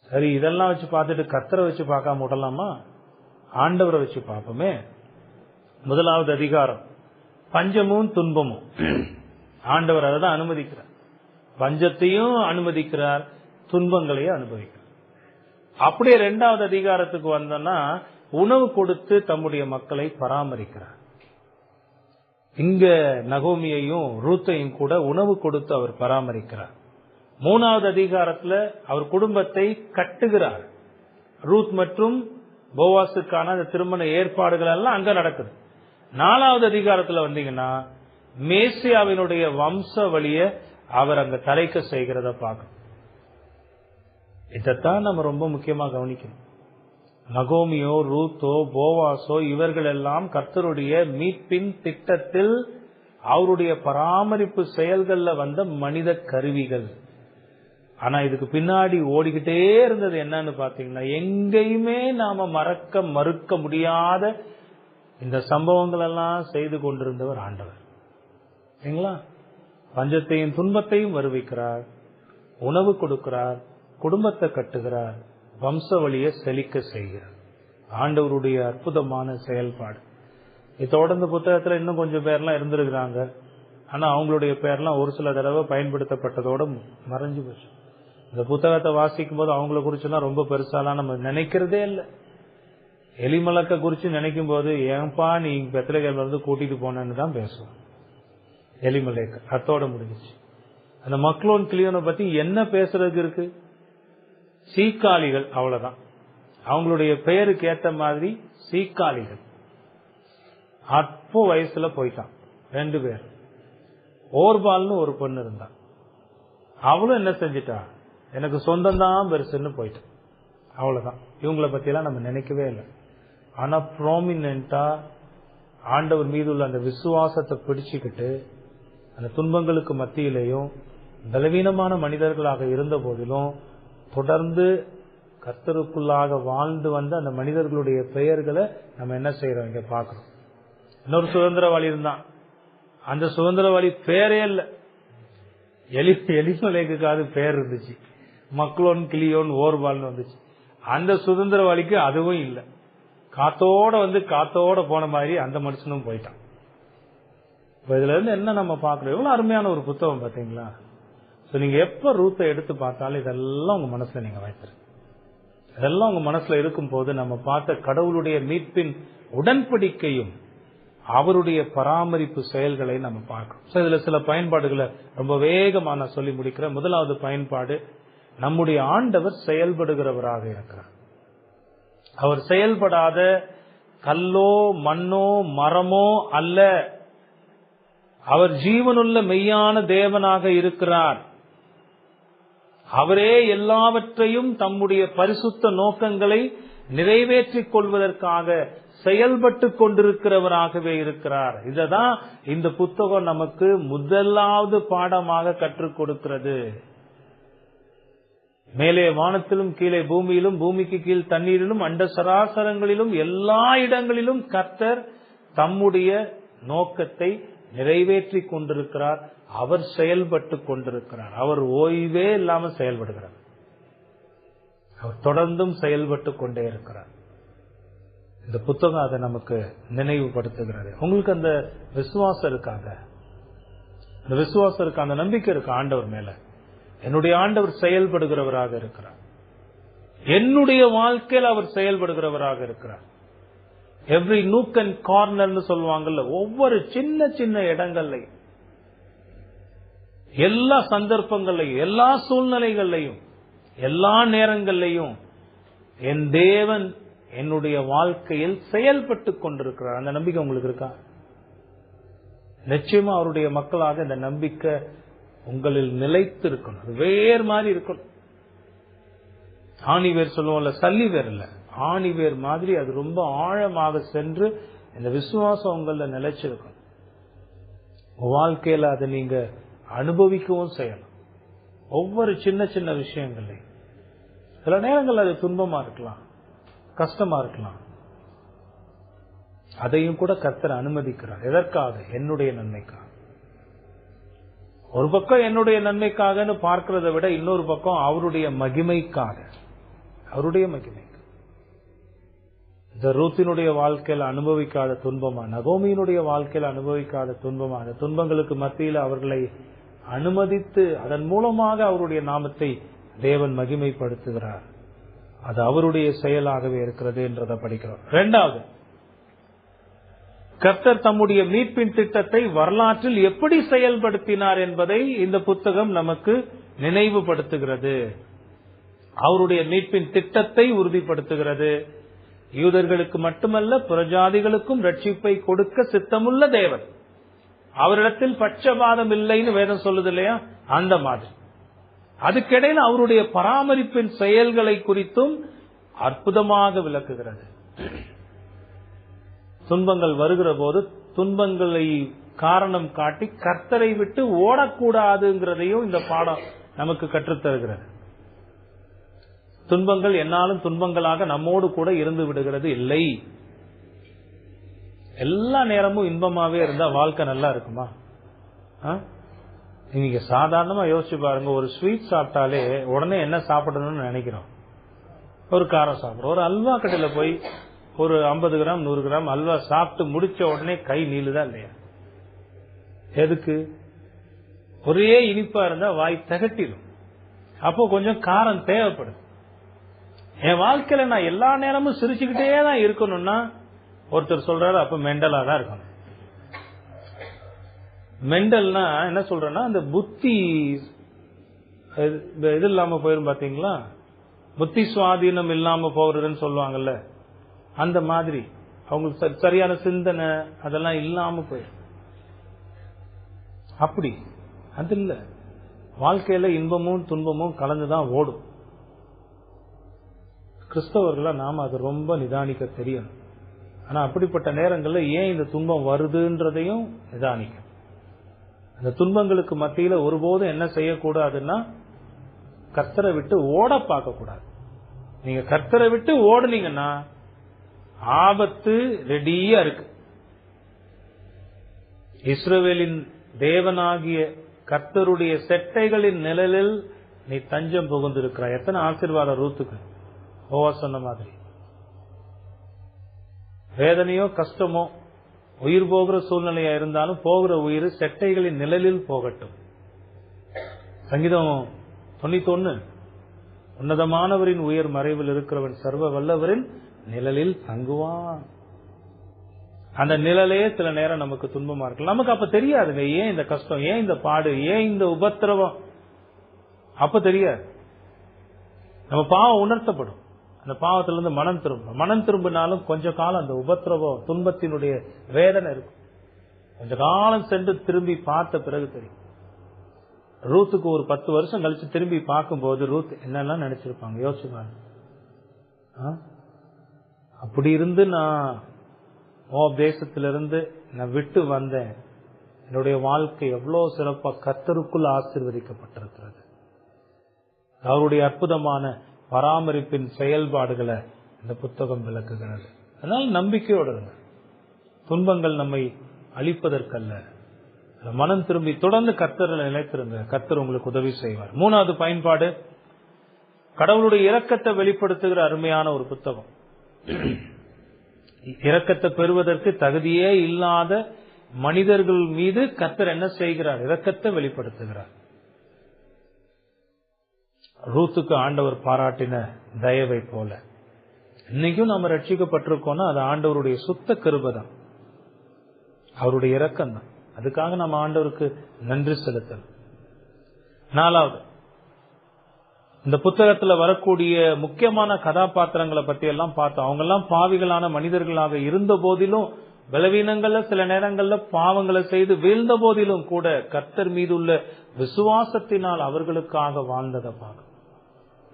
சரி, இதெல்லாம் வச்சு பார்த்துட்டு கர்த்தரை வச்சு பார்க்காம விடலாமா? ஆண்டவரை வச்சு பார்ப்போமே. 1வது அதிகாரம் பஞ்சமும் துன்பமும். ஆண்டவர் அதை தான் அனுமதிக்கிறார். பஞ்சத்தையும் அனுமதிக்கிறார், துன்பங்களையும் அனுபவிக்கிறார். அப்படியே 2வது அதிகாரத்துக்கு வந்தோம்னா உணவு கொடுத்து தம்முடைய மக்களை பராமரிக்கிறார். இங்க நகோமியையும் ரூத்தையும் கூட உணவு கொடுத்து அவர் பராமரிக்கிறார். 3வது அதிகாரத்துல அவர் குடும்பத்தை கட்டுகிறார். ரூத் மற்றும் போவாசுக்கான அந்த திருமண ஏற்பாடுகள் எல்லாம் அங்க நடக்குது. 4வது அதிகாரத்துல வந்தீங்கன்னா மேசியாவினுடைய வம்ச வழிய அவர் அங்க தலைக்க செய்கிறத பார்க்கணும். இதைத்தான் நம்ம ரொம்ப முக்கியமா கவனிக்கணும். நகோமியோ ரூத்தோ போவாசோ இவர்கள் எல்லாம் கர்த்தருடைய மீட்பின் திட்டத்தில் அவருடைய பராமரிப்பு செயல்கள்ல வந்த மனித கருவிகள். ஆனா இதுக்கு பின்னாடி ஓடிக்கிட்டே இருந்தது என்னன்னு பாத்தீங்கன்னா, எங்கேயுமே நாம மறுக்க முடியாத இந்த சம்பவங்கள் எல்லாம் செய்து கொண்டிருந்தவர் ஆண்டவர். சரிங்களா? பஞ்சத்தையும் துன்பத்தையும் வருவிக்கிறார், உணவு கொடுக்கிறார், குடும்பத்தை கட்டுகிறார், வம்ச வழியை செழிக்க செய்கிறார். ஆண்டவருடைய அற்புதமான செயல்பாடு. இது தொடர்ந்து புத்தகத்துல இன்னும் கொஞ்சம் பேர்லாம் இருந்திருக்கிறாங்க. ஆனா அவங்களுடைய பெயர்லாம் ஒரு சில தடவை பயன்படுத்தப்பட்டதோட மறைஞ்சு போச்சு. இந்த புத்தகத்தை வாசிக்கும் போது அவங்கள குறிச்செல்லாம் ரொம்ப பெருசாலாம் நம்ம நினைக்கிறதே இல்லை. எலிமலக்க குறிச்சு நினைக்கும் போது ஏன்பா நீ பெத்லகேம்ல இருந்து கூட்டிட்டு போனேன்னு தான் பேசுவோம். எலிமலேக்க அத்தோட முடிஞ்சிச்சு. அந்த மக்லோன் கிளியோனை பத்தி என்ன பேசுறதுக்கு இருக்கு? சீக்காளிகள், அவ்வளவுதான். அவங்களுடைய பெயருக்கு ஏத்த மாதிரி சீக்காளிகள். அப்போ வயசுல போயிட்டான் 2 பேர். ஓர்பால்னு ஒரு பொண்ணு இருந்தா, அவளும் என்ன செஞ்சிட்டா, எனக்கு சொந்தம் தான் பெருசுன்னு போயிட்டான். அவ்வளவுதான். இவங்களை பத்தி எல்லாம் நம்ம நினைக்கவே இல்லை. ஆனா ப்ராமினென்டா ஆண்டவர் மீது உள்ள அந்த விசுவாசத்தை பிடிச்சுக்கிட்டு அந்த துன்பங்களுக்கு மத்தியிலையும் பலவீனமான மனிதர்களாக இருந்த போதிலும் தொடர்ந்து கர்த்தருக்குள்ளாக வாழ்ந்து வந்த அந்த மனிதர்களுடைய பெயர்களை நம்ம என்ன செய்யறோம் இங்க பாக்குறோம். இன்னொரு சுதந்திரவாளி இருந்தான். அந்த சுதந்திரவாளி பேரே இல்ல. எலிமலேக்குக்காவது பேர் இருந்துச்சு, மக்லோன் கிளியோன் ஓர்பால்னு வந்துச்சு. அந்த சுதந்திரவாளிக்கு அதுவும் இல்லை. காத்தோட வந்து காத்தோட போன மாதிரி அந்த மனுஷனும் போயிட்டான். இதுல இருந்து என்ன நம்ம பாக்குறோம், எவ்வளவு அருமையான ஒரு புத்தகம் பாத்தீங்களா? நீங்க எப்ப ரூத்தை எடுத்து பார்த்தாலும் இதெல்லாம் உங்க மனசுல நீங்க வைத்திருக்க, இதெல்லாம் உங்க மனசுல இருக்கும் போது நம்ம பார்த்த கடவுளுடைய மீட்பின் உடன்படிக்கையும் அவருடைய பராமரிப்பு செயல்களை நம்ம பார்க்கிறோம். இதுல சில பயன்பாடுகளை ரொம்ப வேகமா நான் சொல்லி முடிக்கிறேன். முதலாவது பயன்பாடு, நம்முடைய ஆண்டவர் செயல்படுகிறவராக இருக்கிறார். அவர் செயல்படாத கல்லோ மண்ணோ மரமோ அல்ல. அவர் ஜீவனுள்ள மெய்யான தேவனாக இருக்கிறார். அவரே எல்லாவற்றையும் தம்முடைய பரிசுத்த நோக்கங்களை நிறைவேற்றிக் கொள்வதற்காக செயல்பட்டு கொண்டிருக்கிறவராகவே இருக்கிறார். இததான் இந்த புத்தகம் நமக்கு முதலாவது பாடமாக கற்றுக் கொடுக்கிறது. மேலே வானத்திலும் கீழே பூமியிலும் பூமிக்கு கீழ் தண்ணீரிலும் அண்ட சராசரங்களிலும் எல்லா இடங்களிலும் கர்த்தர் தம்முடைய நோக்கத்தை நிறைவேற்றி கொண்டிருக்கிறார். அவர் செயல்பட்டு கொண்டிருக்கிறார். அவர் ஓய்வே இல்லாமல் செயல்படுகிறார். அவர் தொடர்ந்தும் செயல்பட்டு கொண்டே இருக்கிறார். இந்த புத்தகம் அதை நமக்கு நினைவுபடுத்துகிறது. உங்களுக்கு அந்த விசுவாசம் இருக்காங்க, அந்த விசுவாசம் இருக்கா, அந்த நம்பிக்கை இருக்கு ஆண்டவர் மேல. என்னுடைய ஆண்டவர் செயல்படுகிறவராக இருக்கிறார். என்னுடைய வாழ்க்கையில் அவர் செயல்படுகிறவராக இருக்கிறார். எவ்ரி நூக் அண்ட் கார்னர்னு சொல்லுவாங்கல்ல, ஒவ்வொரு சின்ன சின்ன இடங்கள்லையும், எல்லா சந்தர்ப்பங்களையும், எல்லா சூழ்நிலைகளையும், எல்லா நேரங்களையும் என் தேவன் என்னுடைய வாழ்க்கையில் செயல்பட்டு கொண்டிருக்கிறார். அந்த நம்பிக்கை உங்களுக்கு இருக்கா? நிச்சயமா அவருடைய மக்களாக இந்த நம்பிக்கை உங்களில் நிலைத்து இருக்கணும். வேர் மாதிரி இருக்கணும். ஆணிவேர் சொல்லுவோம்ல, சல்லி வேர் இல்ல, ஆணிவேர் மாதிரி அது ரொம்ப ஆழமாக சென்று இந்த விசுவாசம் உங்கள நிலைச்சிருக்கணும். வாழ்க்கையில அதை நீங்க அனுபவிக்கவும் செய்யணும். ஒவ்வொரு சின்ன சின்ன விஷயங்களையும். சில நேரங்கள் அது துன்பமா இருக்கலாம், கஷ்டமா இருக்கலாம். அதையும் கூட கர்த்தர் அனுமதிக்கிறார். எதற்காக? என்னுடைய நன்மைக்காக. ஒரு பக்கம் என்னுடைய நன்மைக்காக பார்க்கிறத விட இன்னொரு பக்கம் அவருடைய மகிமைக்காக, அவருடைய மகிமைக்கு. இந்த ரூத்தினுடைய வாழ்க்கையில அனுபவிக்காத துன்பமா, நகோமியினுடைய வாழ்க்கையில அனுபவிக்காத துன்பமா, அந்த துன்பங்களுக்கு மத்தியில் அவர்களை அனுமதித்து அதன் மூலமாக அவருடைய நாமத்தை தேவன் மகிமைப்படுத்துகிறார். அது அவருடைய செயலாகவே இருக்கிறது என்றதை படிக்கிறோம். இரண்டாவது, கர்த்தர் தம்முடைய மீட்பின் திட்டத்தை வரலாற்றில் எப்படி செயல்படுத்தினார் என்பதை இந்த புத்தகம் நமக்கு நினைவுபடுத்துகிறது. அவருடைய மீட்பின் திட்டத்தை உறுதிப்படுத்துகிறது. யூதர்களுக்கு மட்டுமல்ல, புறஜாதிகளுக்கும் ரட்சிப்பை கொடுக்க சித்தமுள்ள தேவன். அவரிடத்தில் பட்சபாதம் இல்லைன்னு வேதம் சொல்லுது இல்லையா, அந்த மாதிரி. அதுக்கிடையில் அவருடைய பராமரிப்பின் செயல்களை குறித்தும் அற்புதமாக விளக்குகிறது. துன்பங்கள் வருகிற போது துன்பங்களை காரணம் காட்டி கர்த்தரை விட்டு ஓடக்கூடாதுங்கிறதையும் இந்த பாடம் நமக்கு கற்றுத்தருகிறது. துன்பங்கள் என்னாலும் துன்பங்களாக நம்மோடு கூட இருந்து விடுகிறது இல்லை. எல்லா நேரமும் இன்பமாவே இருந்தா வாழ்க்கை நல்லா இருக்குமா? நீங்க சாதாரணமா யோசிச்சு பாருங்க. ஒரு ஸ்வீட் சாப்பிட்டாலே உடனே என்ன சாப்பிடணும்னு நினைக்கிறோம்? ஒரு காரம் சாப்பிடுறோம். ஒரு அல்வா கடையில போய் ஒரு 50 கிராம் 100 கிராம் அல்வா சாப்பிட்டு முடிச்ச உடனே கை நீளுதா இல்லையா? எதுக்கு? ஒரே இனிப்பா இருந்தா வாய் திகட்டிடும். அப்போ கொஞ்சம் காரம் தேவைப்படுது. என் வாழ்க்கையில நான் எல்லா நேரமும் சிரிச்சுக்கிட்டே தான் இருக்கணும்னா ஒருத்தர் சொல்றாரு, அப்ப மெண்டலா தான் இருக்கணும். மெண்டல்னா என்ன சொல்றேன்னா, அந்த புத்தி இது இல்லாம போயிரும் பாத்தீங்களா, புத்தி சுவாதீனம் இல்லாம போகிறதுன்னு சொல்லுவாங்கல்ல, அந்த மாதிரி அவங்களுக்கு சரியான சிந்தனை அதெல்லாம் இல்லாம போயிடும். அப்படி அது இல்ல. வாழ்க்கையில இன்பமும் துன்பமும் கலந்துதான் ஓடும். கிறிஸ்தவர்களா நாம அது ரொம்ப நிதானிக்க தெரியணும். ஆனா அப்படிப்பட்ட நேரங்கள்ல ஏன் இந்த துன்பம் வருதுன்றதையும் நிதானிக்க. அந்த துன்பங்களுக்கு மத்தியில ஒருபோதும் என்ன செய்யக்கூடாதுன்னா, கர்த்தரை விட்டு ஓட பார்க்க கூடாது. நீங்க கர்த்தரை விட்டு ஓடுனீங்கன்னா ஆபத்து ரெடியா இருக்கு. இஸ்ரவேலின் தேவனாகிய கர்த்தருடைய செட்டைகளின் நிழலில் நீ தஞ்சம் புகுந்திருக்கிறாய். எத்தனை ஆசீர்வாதம் ரூத்துக்கு. போவாஸ் சொன்ன மாதிரி, வேதனையோ கஷ்டமோ உயிர் போகிற சூழ்நிலையா இருந்தாலும் போகிற உயிர் செட்டைகளின் நிழலில் போகட்டும். சங்கீதம் 91, உன்னதமானவரின் உயர் மறைவில் இருக்கிறவன் சர்வ வல்லவரின் நிழலில் தங்குவான். அந்த நிழலே சில நேரம் நமக்கு துன்பமா இருக்கு. நமக்கு அப்ப தெரியாதுங்க, ஏன் இந்த கஷ்டம், ஏன் இந்த பாடு, ஏன் இந்த உபத்திரவம், அப்ப தெரியாது. நம்ம பாவம் உணர்த்தப்படும். அந்த பாவத்திலிருந்து மனம் திரும்பினாலும் கொஞ்ச காலம் அந்த உபத்திரவம் துன்பத்தினுடைய வேதனை இருக்கும். கொஞ்ச காலம் சென்று திரும்பி பார்த்த பிறகு தெரியும். ரூத்துக்கு ஒரு 10 வருஷம் கழிச்சு திரும்பி பார்க்கும்போது ரூத் என்னெல்லாம் நினைச்சிருப்பாங்க யோசிச்சுப்பாங்க. அப்படி இருந்து நான் தேசத்திலிருந்து நான் விட்டு வந்தேன், என்னுடைய வாழ்க்கை எவ்வளவு சிறப்பா கர்த்தருக்குள் ஆசீர்வதிக்கப்பட்டிருக்கிறது. அவருடைய அற்புதமான பராமரிப்பின் செயல்பாடுகளை இந்த புத்தகம் விளக்குகிறது. அதனால நம்பிக்கையோடு இருங்க. துன்பங்கள் நம்மை அழிப்பதற்கல்ல. மனம் திரும்பி தொடர்ந்து கர்த்தரை நிலைத்திருங்க. கர்த்தர் உங்களுக்கு உதவி செய்வார். 3வது பயன்பாடு, கடவுளுடைய இரக்கத்தை வெளிப்படுத்துகிற அருமையான ஒரு புத்தகம். இரக்கத்தை பெறுவதற்கு தகுதியே இல்லாத மனிதர்கள் மீது கர்த்தர் என்ன செய்கிறார்? இரக்கத்தை வெளிப்படுத்துகிறார். ரூத்துக்கு ஆண்டவர் பாராட்டின தயவை போல இன்னைக்கும் நம்ம ரட்சிக்கப்பட்டிருக்கோம்னா அது ஆண்டவருடைய சுத்த கிருபைதான், அவருடைய இரக்கம் தான். அதுக்காக நம்ம ஆண்டவருக்கு நன்றி செலுத்தணும். 4வது, இந்த புத்தகத்துல வரக்கூடிய முக்கியமான கதாபாத்திரங்களை பத்தி எல்லாம் பார்த்தோம். அவங்க எல்லாம் பாவிகளான மனிதர்களாக இருந்த போதிலும், பலவீனங்கள்ல சில நேரங்கள்ல பாவங்களை செய்து வீழ்ந்த போதிலும் கூட கர்த்தர் மீது உள்ள விசுவாசத்தினால் அவர்களுக்காக வாழ்ந்ததை பார்க்கணும்.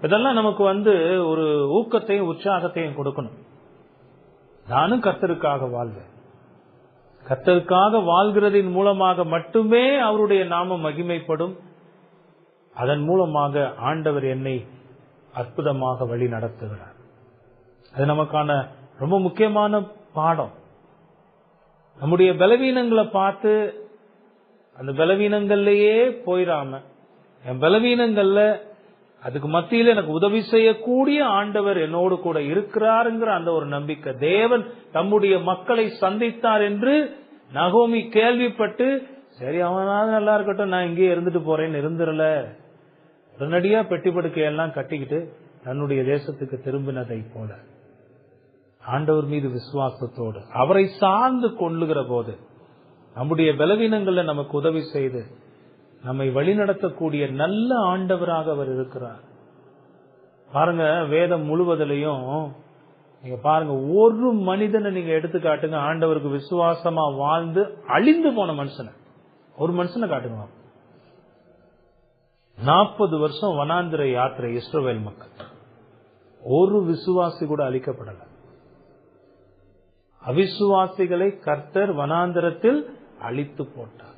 இதெல்லாம் நமக்கு ஒரு ஊக்கத்தையும் உற்சாகத்தையும் கொடுக்கணும். நானும் கர்த்தருக்காக வாழ்வேன். கர்த்தருக்காக வாழ்கிறதின் மூலமாக மட்டுமே அவருடைய நாமம் மகிமைப்படும். அதன் மூலமாக ஆண்டவர் என்னை அற்புதமாக வழி நடத்துகிறார். அது நமக்கான ரொம்ப முக்கியமான பாடம். நம்முடைய பலவீனங்களை பார்த்து அந்த பலவீனங்கள்லயே போயிடாம, என் பலவீனங்கள்ல அதுக்கு மத்தியில எனக்கு உதவி செய்யக்கூடிய ஆண்டவர் என்னோடு கூட இருக்கிறாருங்கிற அந்த ஒரு நம்பிக்கை. தேவன் தம்முடைய மக்களை சந்தித்தார் என்று நகோமி கேள்விப்பட்டு, சரி அவனாவது நல்லா இருக்கட்டும், நான் இங்கே இருந்துட்டு போறேன்னு இருந்துடல, உடனடியா பெட்டி படுக்கையெல்லாம் கட்டிக்கிட்டு தன்னுடைய தேசத்துக்கு திரும்பினதை போல ஆண்டவர் மீது விசுவாசத்தோடு அவரை சார்ந்து கொள்ளுகிற போது நம்முடைய பலவீனங்கள்ல நமக்கு உதவி செய்து நம்மை வழிநடத்தக்கூடிய நல்ல ஆண்டவராக அவர் இருக்கிறார். பாருங்க, வேதம் முழுவதிலையும் நீங்க பாருங்க, ஒரு மனிதனை நீங்க எடுத்து காட்டுங்க, ஆண்டவருக்கு விசுவாசமா வாழ்ந்து அழிந்து போன மனுஷனை, ஒரு மனுஷனை காட்டுங்க. 40 வருஷம் வனாந்திர யாத்திரை இஸ்ரவேல் மக்கள், ஒரு விசுவாசி கூட அழிக்கப்படல. அவிசுவாசிகளை கர்த்தர் வனாந்திரத்தில் அழித்து போட்டார்.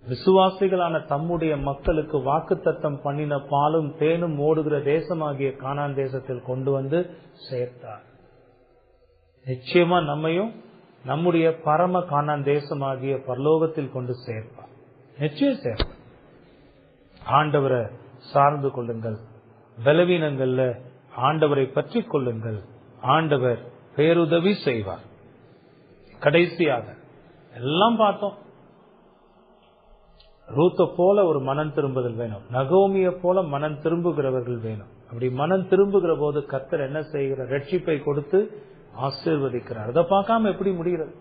விசுவாசிகளான தம்முடைய மக்களுக்கு வாக்குத்தத்தம் பண்ணின பாலும் தேனும் ஓடுகிற தேசமாகிய கானான் தேசத்தில் கொண்டு வந்து சேர்த்தார். நிச்சயமா நம்மையும் நம்முடைய பரம கானான் தேசமாகிய பரலோகத்தில் கொண்டு சேர்ப்பார். நிச்சயம் சேர்ப்பார். ஆண்டவரை சார்ந்து கொள்ளுங்கள். பலவீனங்கள்ல ஆண்டவரை பற்றி கொள்ளுங்கள். ஆண்டவர் பேருதவி செய்வார். கடைசியாக எல்லாம் பார்த்தோம். ரூத்தை போல ஒரு மனம் திரும்புதல் வேணும். நகோமியை போல மனம் திரும்புகிறவர்கள் வேணும். அப்படி மனம் திரும்புகிற போது கர்த்தர் என்ன செய்கிறார்? ரட்சிப்பை கொடுத்து ஆசீர்வதிக்கிறார். அதை பார்க்காம எப்படி முடிகிறது?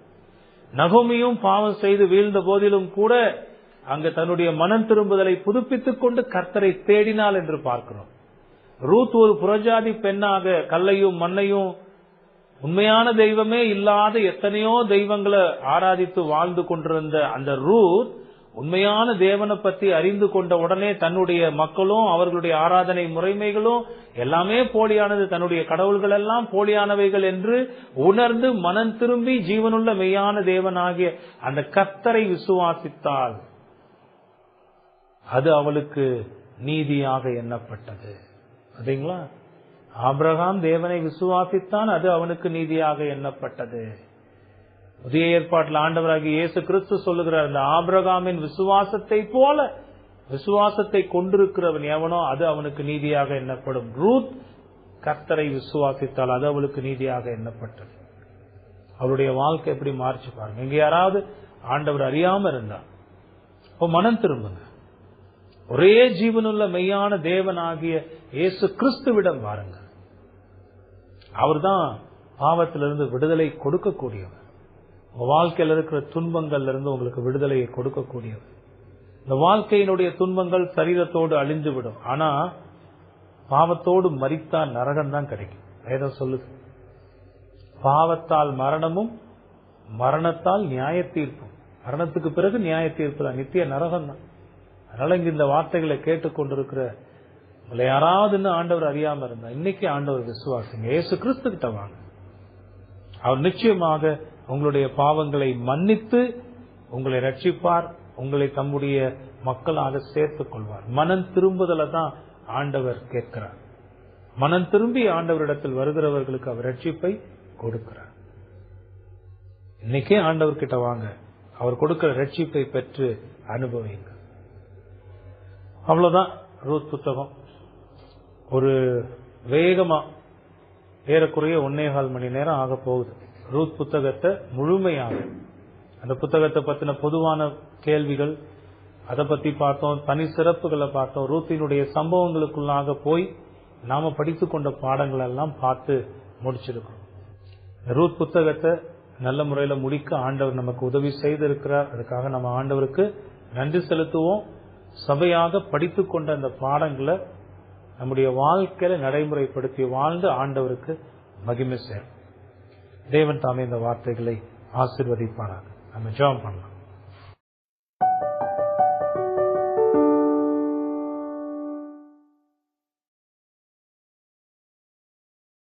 நகோமியும் பாவம் செய்து வீழ்ந்த போதிலும் கூட அங்க தன்னுடைய மனம் திரும்புதலை புதுப்பித்துக் கொண்டு கர்த்தரை தேடினாள் என்று பார்க்கிறோம். ரூத் ஒரு புறஜாதி பெண்ணாக கல்லையும் மண்ணையும் உண்மையான தெய்வமே இல்லாத எத்தனையோ தெய்வங்களை ஆராதித்து வாழ்ந்து கொண்டிருந்த அந்த ரூத் உண்மையான தேவனை பற்றி அறிந்து கொண்ட உடனே தன்னுடைய மக்களும் அவர்களுடைய ஆராதனை முறைமைகளும் எல்லாமே போலியானது, தன்னுடைய கடவுள்கள் எல்லாம் போலியானவைகள் என்று உணர்ந்து மனம் திரும்பி ஜீவனுள்ள மெய்யான தேவனாகிய அந்த கர்த்தரை விசுவாசித்தாள். அது அவளுக்கு நீதியாக எண்ணப்பட்டது. சரிங்களா? ஆபிரகாம் தேவனை விசுவாசித்தான், அது அவனுக்கு நீதியாக எண்ணப்பட்டது. புதிய ஏற்பாட்டில் ஆண்டவராகிய இயேசு கிறிஸ்து சொல்லுகிறார், இந்த ஆபிரகாமின் விசுவாசத்தை போல விசுவாசத்தை கொண்டிருக்கிறவன் எவனோ அது அவனுக்கு நீதியாக எண்ணப்படும். ரூத் கர்த்தரை விசுவாசித்தால் அது அவளுக்கு நீதியாக எண்ணப்பட்டது. அவருடைய வாழ்க்கை எப்படி மாறிச்சு பாருங்க. இங்க யாராவது ஆண்டவர் அறியாம இருந்தா இப்போ மனம் திரும்புங்க. ஒரே ஜீவனுள்ள மெய்யான தேவனாகிய இயேசு கிறிஸ்துவிடம் வாருங்க. அவர்தான் பாவத்திலிருந்து விடுதலை கொடுக்கக்கூடியவர். உங்க வாழ்க்கையில் இருக்கிற துன்பங்கள்ல இருந்து உங்களுக்கு விடுதலையை கொடுக்கக்கூடியவர். இந்த வாழ்க்கையினுடைய துன்பங்கள் சரீரத்தோடு அழிந்துவிடும். ஆனா பாவத்தோடு மரித்தால் நரகம் தான் கிடைக்கும். வேதம் சொல்லுது, பாவத்தால் மரணமும் மரணத்தால் நியாய தீர்ப்பும். மரணத்துக்கு பிறகு நியாய தீர்ப்பு தான், நித்திய நரகம் தான். அதனால இங்க இந்த வார்த்தைகளை கேட்டுக்கொண்டிருக்கிற உங்களை யாராவது இன்னும் ஆண்டவர் அறியாம இருந்தா இன்னைக்கு ஆண்டவர் விசுவாசிங்க. இயேசு கிறிஸ்து கிட்ட வாங்க. அவர் நிச்சயமாக உங்களுடைய பாவங்களை மன்னித்து உங்களை ரட்சிப்பார், உங்களை தம்முடைய மக்களாக சேர்த்துக் கொள்வார். மனம் திரும்புதலை தான் ஆண்டவர் கேட்கிறார். மனம் திரும்பி ஆண்டவரிடத்தில் வருகிறவர்களுக்கு அவர் ரட்சிப்பை கொடுக்கிறார். இன்னைக்கே ஆண்டவர் கிட்ட வாங்க, அவர் கொடுக்கிற ரட்சிப்பை பெற்று அனுபவிங்க. அவ்வளவுதான் ரூத் புத்தகம். ஒரு வேகமா ஏறக்குறைய 1.25 மணி நேரம் ஆக போகுது. ரூத் புத்தகத்தை முழுமையாக, அந்த புத்தகத்தை பத்தின பொதுவான கேள்விகள் அதை பத்தி பார்த்தோம், தனி சிறப்புகளை பார்த்தோம், ரூத்தினுடைய சம்பவங்களுக்குள்ளாக போய் நாம படித்து கொண்ட பாடங்கள் எல்லாம் பார்த்து முடிச்சிருக்கோம். ரூத் புத்தகத்தை நல்ல முறையில முடிக்க ஆண்டவர் நமக்கு உதவி செய்திருக்கிறார். அதுக்காக நம்ம ஆண்டவருக்கு நன்றி செலுத்துவோம். சபையாக படித்து கொண்ட அந்த பாடங்களை நம்முடைய வாழ்க்கையில நடைமுறைப்படுத்தி வாழ்ந்து ஆண்டவருக்கு மகிமை சேரும். தேவன் தாமே இந்த வார்த்தைகளை ஆசீர்வதிப்பாராக. நம்ம ஜெபம் பண்ணலாம்.